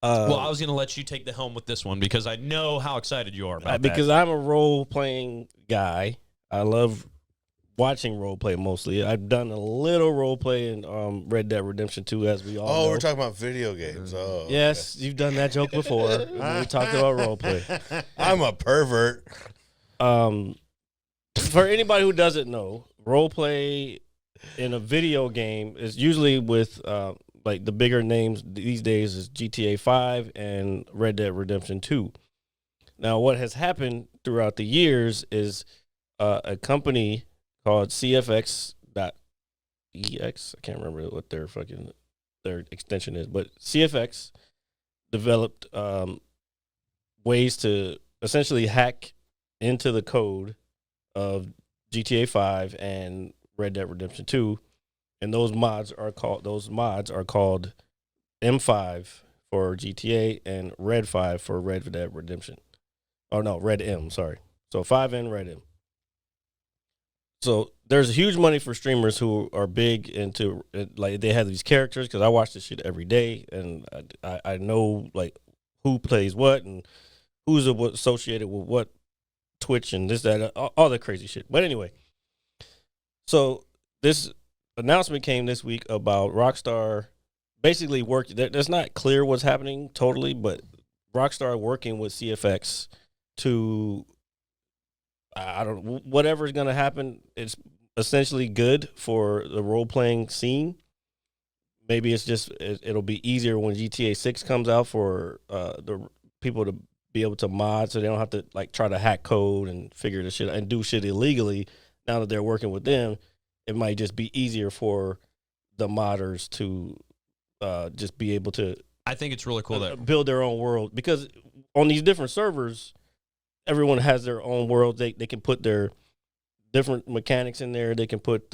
Well, I was going to let you take the helm with this one because I know how excited you are about because that. I'm a role playing guy. I love watching role play mostly. I've done a little role play in Red Dead Redemption 2, as we all know. Oh, we're talking about video games. Oh, Yes, you've done that joke before. when we talked about role play. okay. I'm a pervert. For anybody who doesn't know, role play in a video game is usually with like the bigger names these days is GTA 5 and Red Dead Redemption 2. Now, what has happened throughout the years is a company called Cfx.ex. I can't remember what their extension is, but CFX developed ways to essentially hack into the code of GTA 5 and Red Dead Redemption 2, and those mods are called M5 for GTA and Red 5 for Red Dead Redemption. Oh no, Red M, sorry. So 5 and Red M. So there's huge money for streamers who are big into like they have these characters because I watch this shit every day and I know like who plays what and who's associated with what Twitch and this, that, all that crazy shit. But anyway, so this announcement came this week about Rockstar basically It's not clear what's happening totally, but Rockstar working with CFX to, I don't know, whatever's going to happen, it's essentially good for the role-playing scene. Maybe it's just, it'll be easier when GTA 6 comes out for the people to be able to mod so they don't have to like try to hack code and figure this shit and do shit illegally. Now that they're working with them, it might just be easier for the modders to just be able to I think it's really cool that build their own world, because on these different servers, everyone has their own world. They can put their different mechanics in there. They can put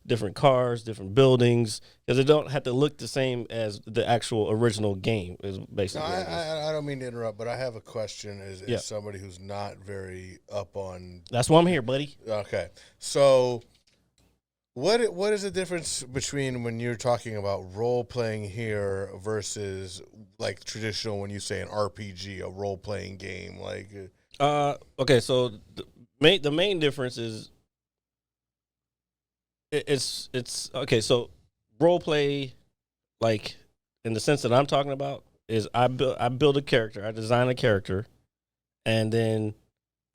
different cars, different buildings, because it don't have to look the same as the actual original game. Is basically. No, what it is. I don't mean to interrupt, but I have a question as Yeah. somebody who's not very up on. That's why I'm here, buddy. Okay, so what is the difference between when you're talking about role playing here versus like traditional when you say an RPG, a role playing game? Like, Okay, so the main difference is it's okay. So role play, like in the sense that I'm talking about, is I build a character, I design a character, and then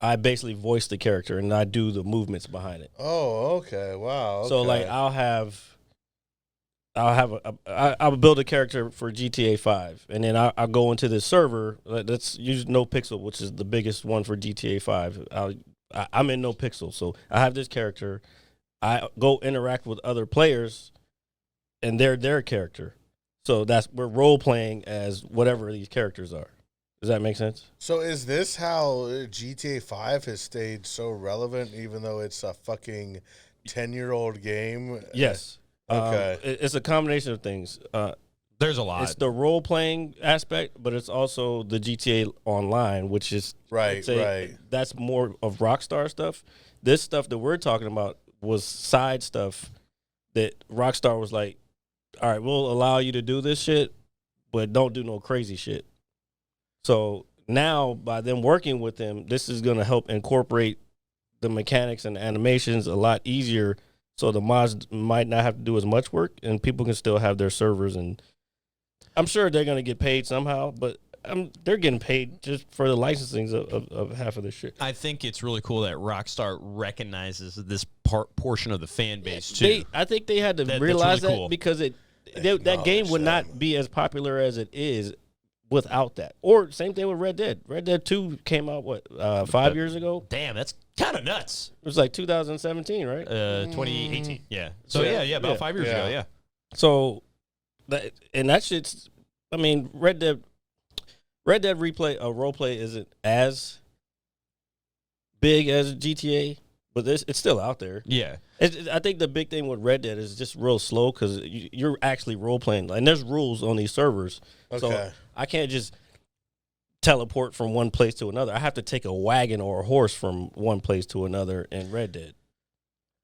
I basically voice the character and I do the movements behind it. oh, okay, wow. Okay. So like I'll build a character for GTA 5, and then I'll go into this server. Let's use No Pixel, which is the biggest one for GTA 5. I'm in No Pixel, so I have this character. I go interact with other players, and they're their character. So we're role playing as whatever these characters are. Does that make sense? So is this how GTA 5 has stayed so relevant, even though it's a fucking 10-year-old game? Yes. Okay. It's a combination of things. There's a lot. It's the role playing aspect, but it's also the GTA Online, which is Right, right. That's more of Rockstar stuff. This stuff that we're talking about was side stuff that Rockstar was like, all right, we'll allow you to do this shit, but don't do no crazy shit. So now, by them working with them, this is going to help incorporate the mechanics and animations a lot easier. So the mods might not have to do as much work, and people can still have their servers. And I'm sure they're going to get paid somehow, but they're getting paid just for the licensing of half of this shit. I think it's really cool that Rockstar recognizes this portion of the fan base too. I think they had to That's realize really that cool. because that game would not be as popular as it is without that. Or same thing with Red Dead. Red Dead 2 came out 5 years ago. Damn, that's kind of nuts. It was like 2017, right? 2018. Yeah. So Yeah. yeah, about 5 years ago. Yeah. So that shit's. I mean, Red Dead replay role play isn't as big as GTA, but it's still out there. Yeah. I think the big thing with Red Dead is just real slow because you're actually role playing, and there's rules on these servers. Okay. So I can't just teleport from one place to another. I have to take a wagon or a horse from one place to another in Red Dead.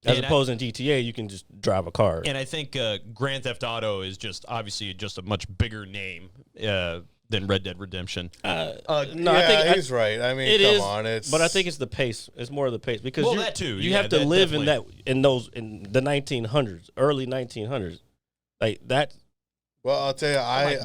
As opposed in GTA, you can just drive a car. And I think Grand Theft Auto is just obviously just a much bigger name than Red Dead Redemption. No, yeah, I think he's right. I mean, come on, it's. But I think it's the pace. It's more of the pace because Well, that too. You Yeah, have to that live definitely. in the 1900s, early 1900s, like that. Well, I'll tell you, might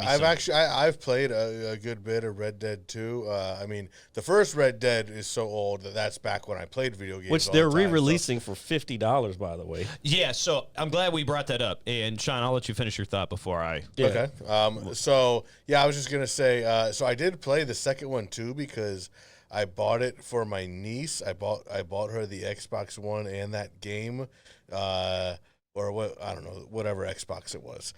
be I've played a good bit of Red Dead 2. I mean, the first Red Dead is so old that's back when I played video games. Which all they're the time, so- re-releasing for $50, by the way. Yeah, so I'm glad we brought that up. And Shawn, I'll let you finish your thought before I. Yeah. Okay. So yeah, I was just gonna say. So I did play the second one too because I bought it for my niece. I bought her the Xbox One and that game. Or what, I don't know, whatever Xbox it was.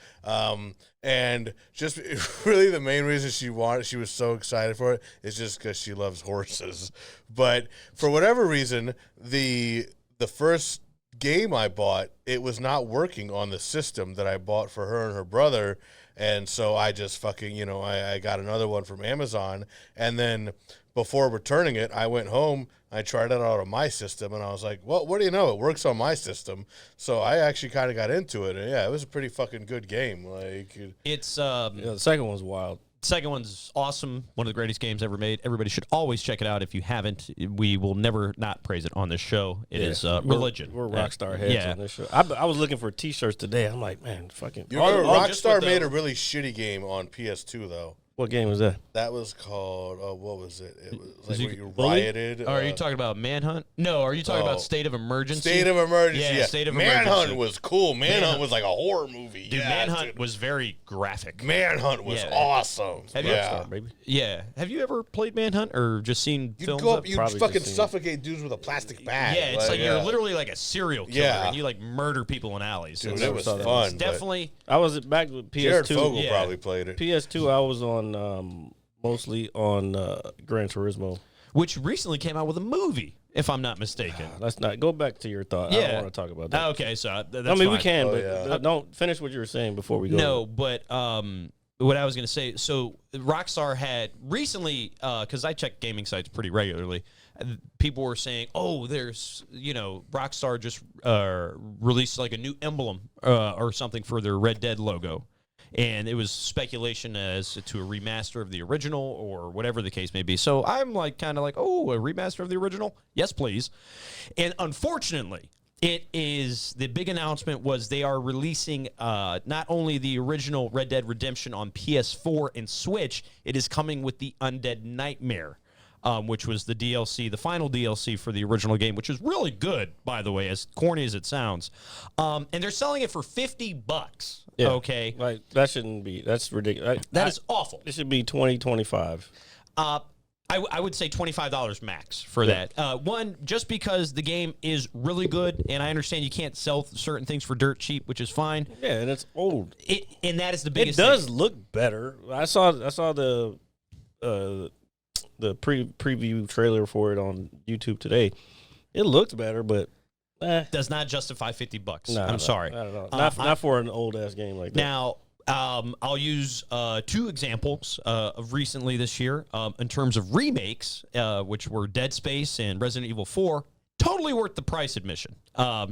And just really the main reason she was so excited for it is just because she loves horses. But for whatever reason, the first game I bought, it was not working on the system that I bought for her and her brother. And so I just fucking, I got another one from Amazon. And then before returning it, I went home, I tried it out on my system, and I was like, well, what do you know? It works on my system. So I actually kind of got into it. And yeah, it was a pretty fucking good game. Like, It's The second one's wild. second one's awesome. One of the greatest games ever made. Everybody should always check it out. If you haven't, we will never not praise it on this show. It is religion. We're Rockstar heads on this show. I was looking for T-shirts today. I'm like, man, fucking. you remember just Rockstar with made a really shitty game on PS2, though. What game was that? That was called, what was it? It was like you where you Bully? rioted. Are you talking about Manhunt? No, are you talking about State of Emergency? State of Emergency? Yeah, Yeah, State of Manhunt Emergency. was cool. Manhunt was like a horror movie. Dude, yeah, Manhunt dude. was very graphic. Manhunt was Yeah. awesome. Have you- yeah. Rockstar, baby. Yeah. Have you ever played Manhunt or just seen You'd films go of up, you'd Probably fucking just seen it. suffocate dudes with a plastic bag. Yeah, it's like yeah. you're literally like a serial killer Yeah. and you like murder people in alleys. Dude, It's it was saw that. fun. it's but definitely I was back with Jared PS2. Fogle yeah. probably played it. PS2, I was on mostly on Gran Turismo. which recently came out with a movie, if I'm not mistaken. Let's not go back to your thought. I Yeah. don't want to talk about that. Okay, so that's I mean, we fine. can, Oh, but yeah. don't finish what you were saying before we go. No, but what I was going to say, so Rockstar had recently, because I check gaming sites pretty regularly, people were saying, oh, there's, Rockstar just released like a new emblem or something for their Red Dead logo. And it was speculation as to a remaster of the original or whatever the case may be. So I'm like, kind of like, oh, a remaster of the original? Yes, please. And unfortunately, it is the big announcement was they are releasing not only the original Red Dead Redemption on PS4 and Switch, it is coming with the Undead Nightmare, which was the DLC, the final DLC for the original game, which is really good, by the way, as corny as it sounds. And they're selling it for $50. Yeah. Okay, Like, that shouldn't be. That's ridiculous. that is awful. It should be 20, 25. I would say $25 max for that. One, just because the game is really good, and I understand you can't sell certain things for dirt cheap, which is fine. Yeah, and it's old. And that is the It biggest does thing. look better. I saw the preview trailer for it on YouTube today. It looked better, but Does not justify $50. no, I'm sorry. I don't know. Not for an old ass game like that. Now, I'll use two examples of recently this year in terms of remakes, which were Dead Space and Resident Evil 4. Totally worth the price admission,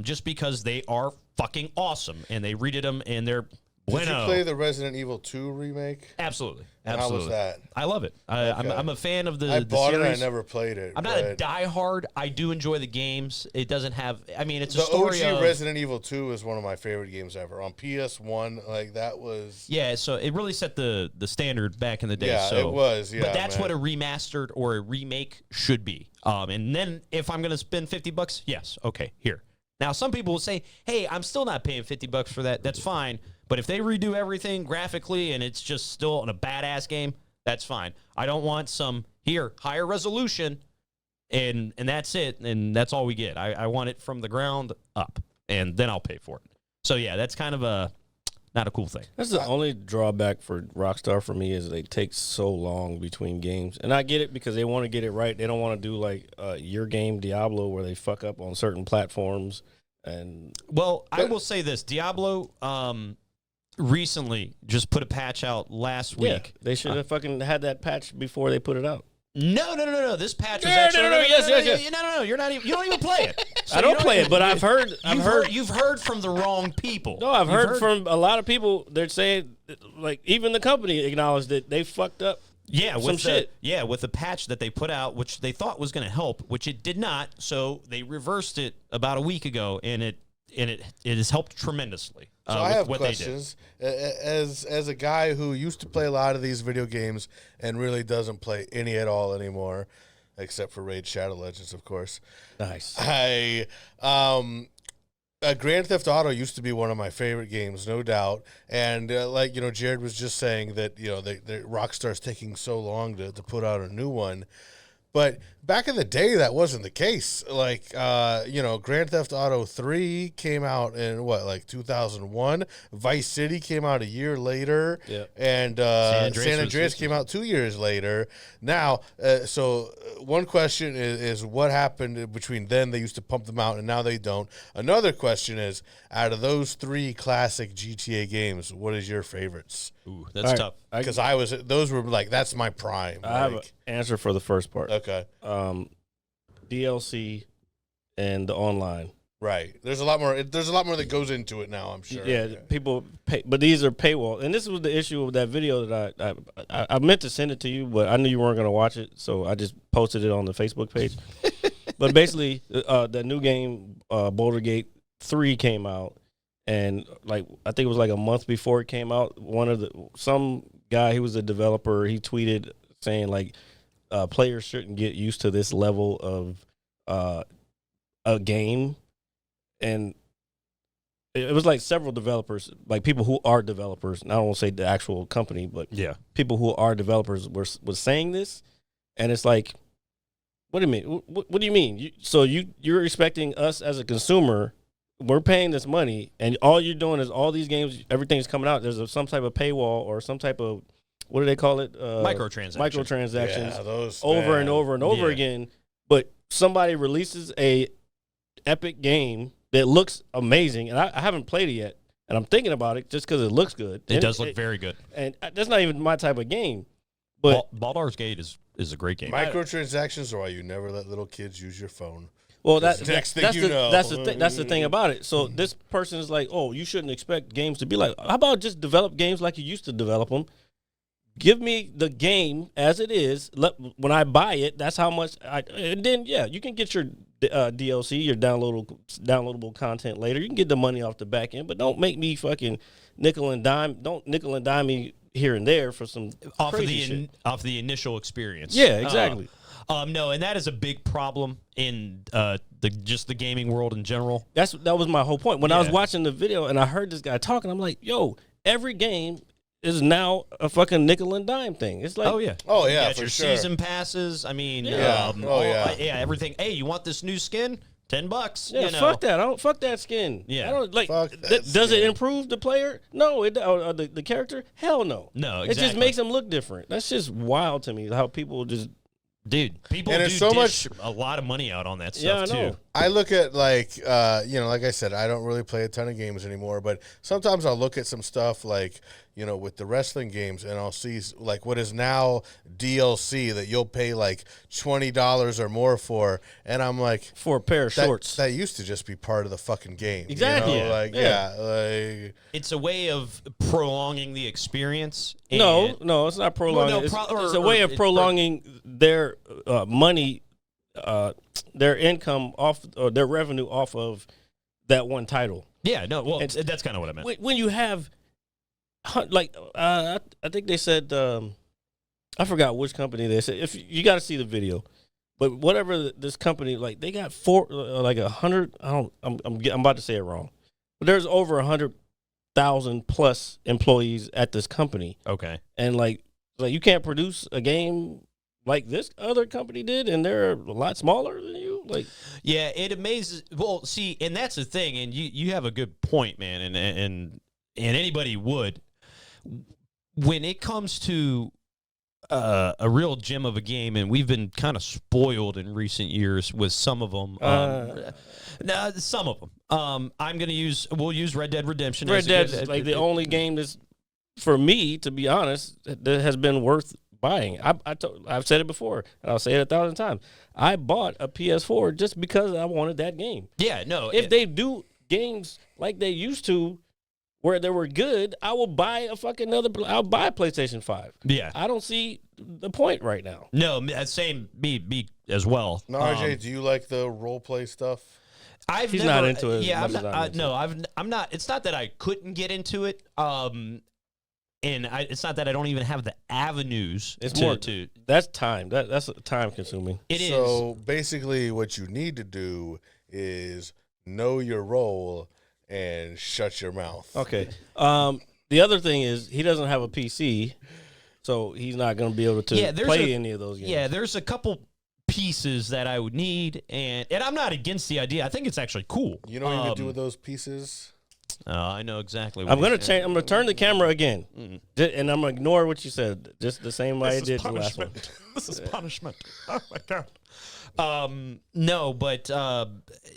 just because they are fucking awesome, and they redid them, and they're Did bueno. you play the Resident Evil 2 remake? Absolutely. And how was that? I love it. I'm a fan of the I bought it. I series. never played it. I'm not a but diehard. I do enjoy the games. It doesn't have. I mean, it's a the story OG of Resident Evil 2 is one of my favorite games ever. On PS1, like that was. Yeah, so it really set the standard back in the day. Yeah, so, it was. Yeah, but that's man. what a remastered or a remake should be. And then if I'm gonna spend $50, yes, okay, here. Now some people will say, "Hey, I'm still not paying $50 for that." That's fine. But if they redo everything graphically and it's just still in a badass game, that's fine. I don't want some higher resolution, and that's it, and that's all we get. I want it from the ground up, and then I'll pay for it. So yeah, that's kind of not a cool thing. That's the only drawback for Rockstar for me is they take so long between games. And I get it because they want to get it right. They don't want to do like your game Diablo where they fuck up on certain platforms. And Well, I will say this. Diablo recently just put a patch out last yeah, week. they should have fucking had that patch before they put it out. No. This patch was No, actually no, yes. No. You're not even. You don't even play it. So I you don't play it, but I've heard. You've heard from the wrong people. No, I've You've heard from a lot of people. They're saying, like, even the company acknowledged that they fucked up. Yeah, some shit. With the patch that they put out, which they thought was going to help, which it did not. So they reversed it about a week ago, and it has helped tremendously. So I with have what questions. As a guy who used to play a lot of these video games and really doesn't play any at all anymore, except for Raid Shadow Legends, of course. Nice. Grand Theft Auto used to be one of my favorite games, no doubt. And Jared was just saying that Rockstar's taking so long to put out a new one. But back in the day, that wasn't the case. Like, Grand Theft Auto 3 came out in, 2001? Vice City came out a year later. Yeah. And San Andreas came out 2 years later. Now, so one question is what happened between then? They used to pump them out, and now they don't. Another question is, out of those three classic GTA games, what is your favorites? Ooh, that's tough. Because those were like, that's my prime. I have an answer for the first part. Okay. DLC and the online. Right. There's a lot more that goes into it now, I'm sure. Yeah, Okay. people pay, but these are paywall. And this was the issue with that video that I meant to send it to you, but I knew you weren't going to watch it, so I just posted it on the Facebook page. But basically, the new game, Boulder Gate 3 came out, and I think it was like a month before it came out. Some guy, he was a developer, he tweeted saying players shouldn't get used to this level of a game. And it was like several developers, like people who are developers. And I don't want to say the actual company, but Yeah. people who are developers was saying this. And it's like, what do you mean? What do you mean? You're expecting us as a consumer, we're paying this money, and all you're doing is all these games, everything's coming out. There's some type of paywall or some type of what do they call it? Microtransactions. Microtransactions. Yeah, those over and man. over and over Yeah. again. But somebody releases a epic game that looks amazing, and I haven't played it yet, and I'm thinking about it just because it looks good. It does look very good. And that's not even my type of game. But Baldur's Gate is a great game. Microtransactions are why you never let little kids use your phone. well, Next thing that's you the know. that's the thing about it. So this person is like, oh, you shouldn't expect games to be like. How about just develop games like you used to develop them? Give me the game as it is. When I buy it, that's how much. And then you can get your DLC, your downloadable content later. You can get the money off the back end, but don't make me fucking nickel and dime. Don't nickel and dime me here and there for some crazy shit. Off the initial experience. Yeah, exactly. No, and that is a big problem in the gaming world in general. That was my whole point. When I was Yeah. watching the video and I heard this guy talking, I'm like, yo, every game is now a fucking nickel and dime thing. It's like, Oh yeah, You got for your sure. season passes. I mean, Yeah. everything. Hey, you want this new skin? $10. yeah, you know? fuck that. Fuck that skin. Yeah. I don't like. Fuck that Does it skin. improve the player? No. Or the character? Hell no. No, It just exactly. makes them look different. That's just wild to me. How people just Dude, people And do there's so dish a lot of money out on that yeah, I stuff know. too. I look at like like I said, I don't really play a ton of games anymore, but sometimes I'll look at some stuff like, with the wrestling games, and I'll see like what is now DLC that you'll pay like $20 or more for, and I'm like, for a pair of shorts. that used to just be part of the fucking game. Exactly. You know? Yeah. Like Yeah. like It's a way of prolonging the experience. No, and- it's not prolonging. Well, no, it's a way of prolonging their money, their income off, or their revenue off of that one title. Yeah, no, well, It's- that's kind of what I meant. When you have, I think they said, I forgot which company they said. If you got to see the video, but whatever this company, like they got 100. I'm about to say it wrong, but there's over 100,000 plus employees at this company. Okay. And like you can't produce a game like this other company did, and they're a lot smaller than you. Like, Yeah, it amazes. Well, see, and that's the thing, and you have a good point, man, and anybody would. When it comes to a real gem of a game, and we've been kind of spoiled in recent years with some of them. Some of them. We'll use Red Dead Redemption. Red as a Dead's good- like the only game that's, for me, to be honest, that has been worth buying. I've said it before, and I'll say it 1,000 times. I bought a PS4 just because I wanted that game. Yeah, no. If they do games like they used to, where they were good, I will buy I'll buy a PlayStation 5. Yeah. I don't see the point right now. No, same me as well. now, RJ, do you like the role play stuff? He's not into it as Yeah, much as I'm into I'm not. It's not that I couldn't get into it. It's not that I don't even have the avenues. It's to, more to. That's time. That's time consuming. It is. So basically, what you need to do is know your role and shut your mouth. Okay. The other thing is he doesn't have a PC, so he's not going to be able to play any of those games. Yeah, there's a couple pieces that I would need, and I'm not against the idea. I think it's actually cool. You know what you're gonna do with those pieces? I know exactly. What I'm you're going to saying. change. I'm going to turn the camera again, and I'm going to ignore what you said. Just the same way I did the last one. This is punishment. Oh my god. No, but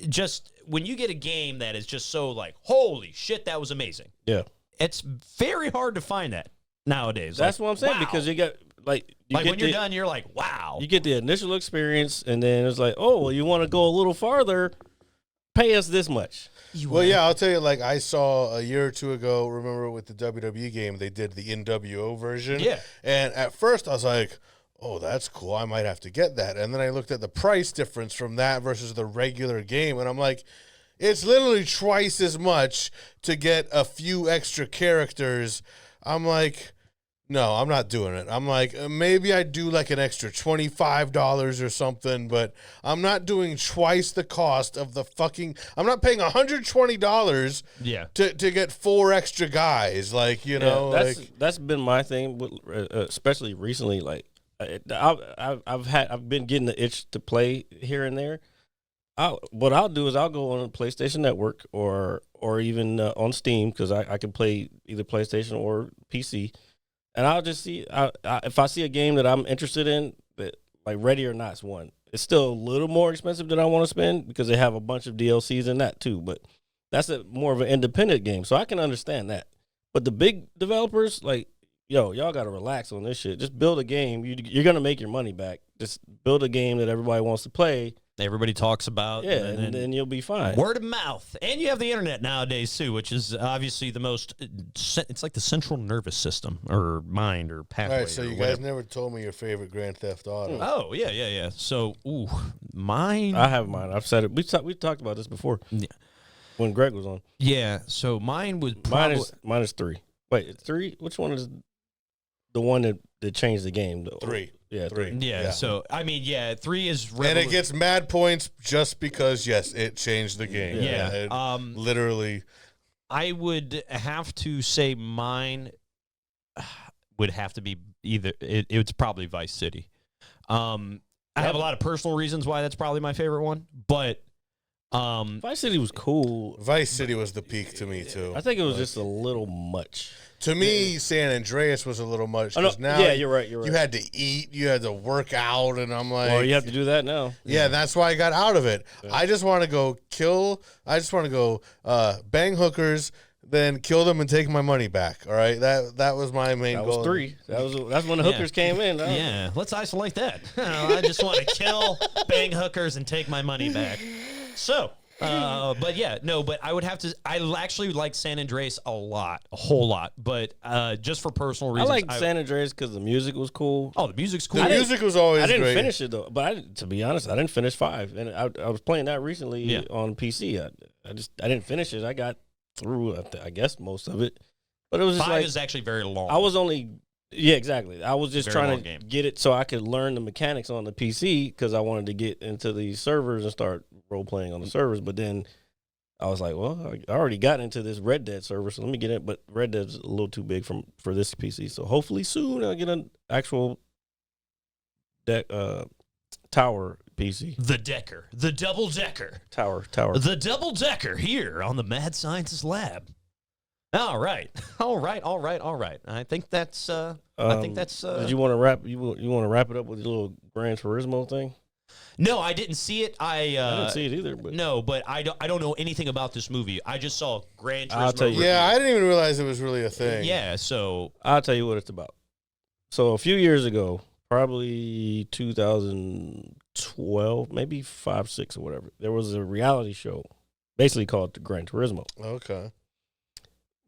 just when you get a game that is just so like, holy shit, that was amazing. Yeah, It's very hard to find that nowadays. that's Like, what I'm saying, wow. because you got when you're done, you're like, wow. you get the initial experience, and then it's like, oh, well, you want to go a little farther, pay us this much. Well, yeah, I'll tell you. Like I saw a year or two ago. Remember with the WWE game, they did the NWO version. Yeah. And at first, I was like, "Oh, that's cool. I might have to get that." And then I looked at the price difference from that versus the regular game, and I'm like, "It's literally twice as much to get a few extra characters." I'm like, "No, I'm not doing it." I'm like, maybe I do like an extra $25 or something, but I'm not doing twice the cost of the fucking. I'm not paying $120 Yeah. to get 4 extra guys. Like, that's been my thing, with, especially recently. Like, I've been getting the itch to play here and there. What I'll do is I'll go on a PlayStation Network or even on Steam, because I can play either PlayStation or PC. And I'll just see if I see a game that I'm interested in, that like Ready or Not's one. It's still a little more expensive than I want to spend because they have a bunch of DLCs in that too. But that's more of an independent game, so I can understand that. But the big developers, like, yo, y'all got to relax on this shit. Just build a game. You're gonna make your money back. Just build a game that everybody wants to play. Everybody talks about. Yeah, and then you'll be fine. Word of mouth. And you have the internet nowadays, too, which is obviously the most, it's like the central nervous system or mind or pathway. All right, so you guys never told me your favorite Grand Theft Auto. Oh, yeah. So, mine. I have mine. I've said it. We talked about this before. Yeah. When Greg was on. Yeah, so mine was probably. Mine is 3. Wait, it's 3? Which one is the one that changed the game? 3. Yeah, 3. Yeah, so, I mean, 3 is. And it gets mad points just because, yes, it changed the game. Yeah. Literally. I would have to say mine would have to be either. It's probably Vice City. I have a lot of personal reasons why that's probably my favorite one, but. Vice City was cool. Vice City was the peak to me, too. I think it was just a little much. To me, San Andreas was a little much. Oh, no, now you're right. You had to eat, you had to work out, and I'm like... Well, you have to do that now. Yeah, that's why I got out of it. Yeah. I just want to go I just want to go bang hookers, then kill them and take my money back, all right? That was my main goal. That was 3. That's when the hookers came in. Yeah, let's isolate that. I just want to kill, bang hookers, and take my money back. So... but I would have to. I actually like San Andreas a whole lot. But just for personal reasons, I like San Andreas because the music was cool. Oh, the music's cool. The music was always. I didn't great. finish it though, but to be honest, I didn't finish 5, and I was playing that recently on PC. I didn't finish it. I got through, I guess, most of it, but it was just 5 like, is actually very long. I was only. Yeah, exactly. I was just Very trying long to game. get it so I could learn the mechanics on the PC because I wanted to get into these servers and start role playing on the servers. But then I was like, well, I already got into this Red Dead server, so let me get it. But Red Dead's a little too big for this PC, so hopefully soon I'll get an actual tower PC. The double decker, Tower. the double decker here on the Mad Scientist Lab. All right. I think that's. Did you want to wrap? You want to wrap it up with your little Gran Turismo thing? No, I didn't see it. I didn't see it either. But no, but I don't know anything about this movie. I just saw Gran Turismo. I'll tell you. Yeah, I didn't even realize it was really a thing. Yeah, so I'll tell you what it's about. So a few years ago, probably 2012, maybe 5, 6 or whatever, there was a reality show, basically called the Gran Turismo. Okay.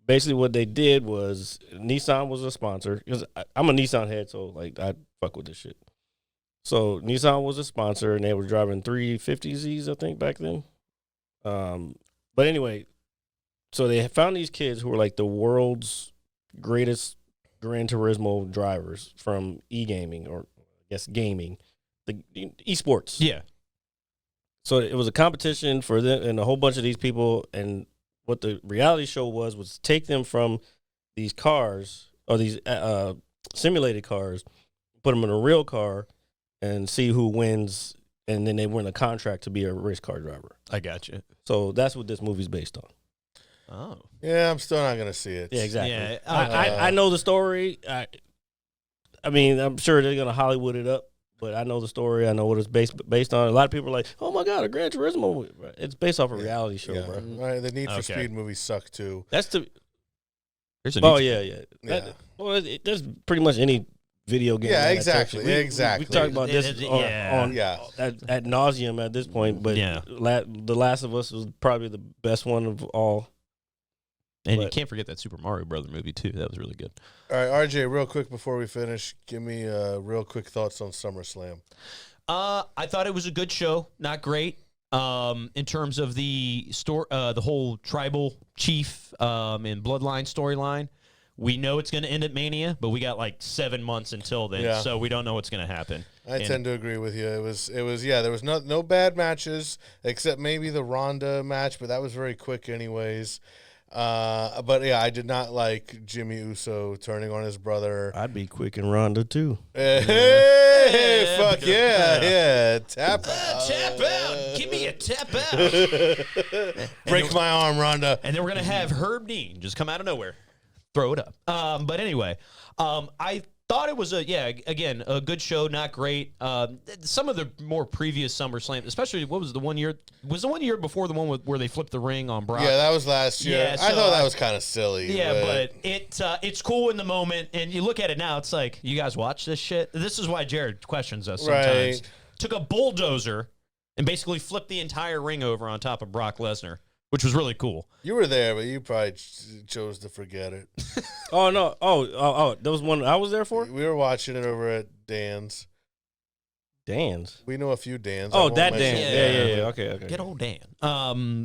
Basically, what they did was Nissan was a sponsor because I'm a Nissan head, so like I fuck with this shit. So Nissan was a sponsor, and they were driving 350Zs, I think, back then. But anyway, so they found these kids who were like the world's greatest Gran Turismo drivers from e-gaming, or I guess gaming, the esports. yeah. So it was a competition for them and a whole bunch of these people, and what the reality show was take them from these cars or these simulated cars, put them in a real car, and see who wins, and then they win a contract to be a race car driver. I got you. So that's what this movie's based on. Oh. Yeah, I'm still not gonna see it. Yeah, exactly. Yeah, I know the story. I mean, I'm sure they're gonna Hollywood it up, but I know the story. I know what it's based on. A lot of people are like, "Oh my god, a Gran Turismo movie." It's based off a reality show, bro. Right, the Need for Okay. Speed movies suck too. That's the. There's a Oh new- yeah. Yeah. There's pretty much any video game. Yeah, that exactly, touches. exactly. We talked about this Yeah. on at nauseum at this point, but Yeah. The Last of Us was probably the best one of all. And you But- can't forget that Super Mario Brother movie too. That was really good. All right, RJ, real quick before we finish, give me real quick thoughts on SummerSlam. I thought it was a good show. Not great. In terms of the the whole tribal chief and bloodline storyline. We know it's going to end at Mania, but we got like 7 months until then, Yeah. so we don't know what's going to happen. I tend to agree with you. It was there was no bad matches except maybe the Ronda match, but that was very quick anyways. But yeah, I did not like Jimmy Uso turning on his brother. I'd be quick and Ronda too. Hey, fuck yeah, tap out. Tap out! Give me a tap out! Break my arm, Ronda. And then we're going to have Herb Dean just come out of nowhere. throw it up. But anyway, I thought it was again, a good show, not great. Some of the more previous SummerSlam, especially what was the one year? Was the 1 year before the one where they flipped the ring on Brock? Yeah, that was last year. Yeah, I so thought that was kind of silly. Yeah, but it's cool in the moment, and you look at it now, it's like, you guys watch this shit? This is why Jared questions us sometimes. Right. Took a bulldozer and basically flipped the entire ring over on top of Brock Lesnar, which was really cool. You were there, but you probably chose to forget it. Oh no! Oh, there was one I was there for. We were watching it over at Dan's. Dan's. We know a few Dan's. Oh, that Dan. Yeah. Okay. Get old Dan.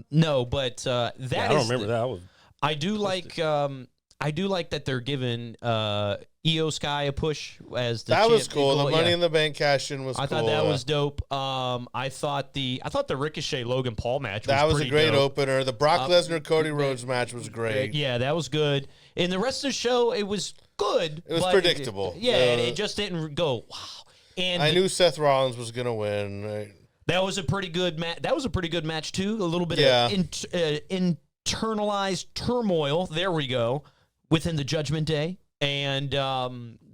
No, but that Yeah, I don't remember that. I do like that they're giving Io Sky a push as the that was champ. cool. The Money Yeah. in the Bank cash-in was cool. I thought that was dope. I thought the Ricochet Logan Paul match that was a pretty great dope. opener. The Brock Lesnar Cody Rhodes match was great. Yeah, that was good. And the rest of the show, it was good. It was but predictable. It just didn't go wow. And I knew Seth Rollins was gonna win. Right? that was a pretty good match. That was a pretty good match too. A little bit Yeah. of internalized turmoil. There we go. Within the Judgment Day, and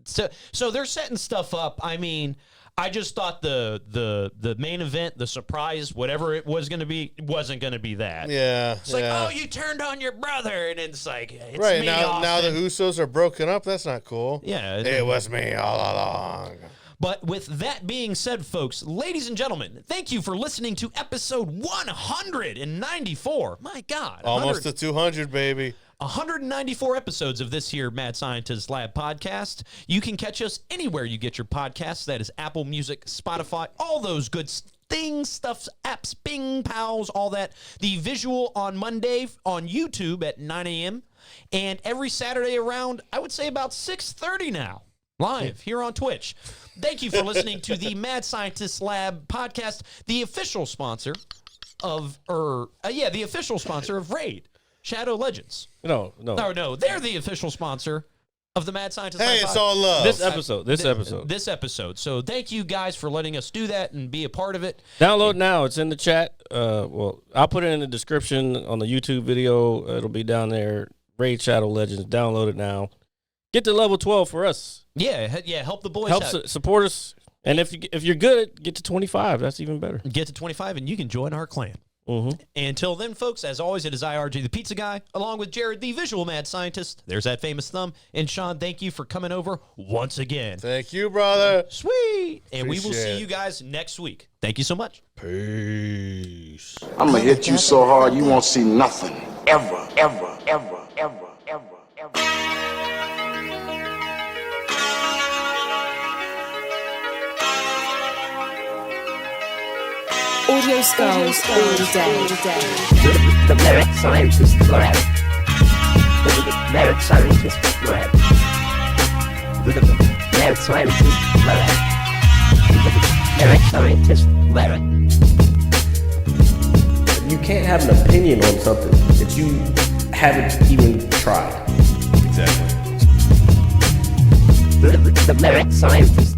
so they're setting stuff up. I mean, I just thought the main event, the surprise, whatever it was going to be, wasn't going to be that. Yeah. It's like, oh, you turned on your brother, and it's like, it's right me, now the Austin. Usos are broken up. That's not cool. Yeah, It was me all along. But with that being said, folks, ladies and gentlemen, thank you for listening to episode 194. My God, Almost to 200, baby. 194 episodes of this here Mad Scientist Lab podcast. You can catch us anywhere you get your podcasts. That is Apple Music, Spotify, all those good things, stuffs, apps, Bing, pals, all that. The visual on Monday on YouTube at 9 a.m. And every Saturday around, I would say about 6:30 now, live here on Twitch. Thank you for listening to the Mad Scientist Lab podcast, the official sponsor of, the official sponsor of Raid. Shadow Legends. No. They're the official sponsor of the Mad Scientist. Hey, it's all love. This episode. So thank you guys for letting us do that and be a part of it. Download now. It's in the chat. I'll put it in the description on the YouTube video. It'll be down there. Raid Shadow Legends. Download it now. Get to level 12 for us. Yeah. Help the boys out. Support us. And if you're good, get to 25. That's even better. Get to 25 and you can join our clan. Mm-hmm. Until then, folks, as always, it is IRG the Pizza Guy, along with Jared, the Visual Mad Scientist. There's that famous thumb. And Shawn, thank you for coming over once again. Thank you, brother. Sweet. And we will Appreciate see it. you guys next week. Thank you so much. Peace. I'm gonna hit you so hard you won't see nothing. Ever, ever, ever, ever, ever, ever. Audio skulls all day. The Merit Scientist Lab. The Merit Scientist Lab. The Merit Scientist Lab. The Merit Scientist Lab. You can't have an opinion on something that you haven't even tried. The Merit Scientist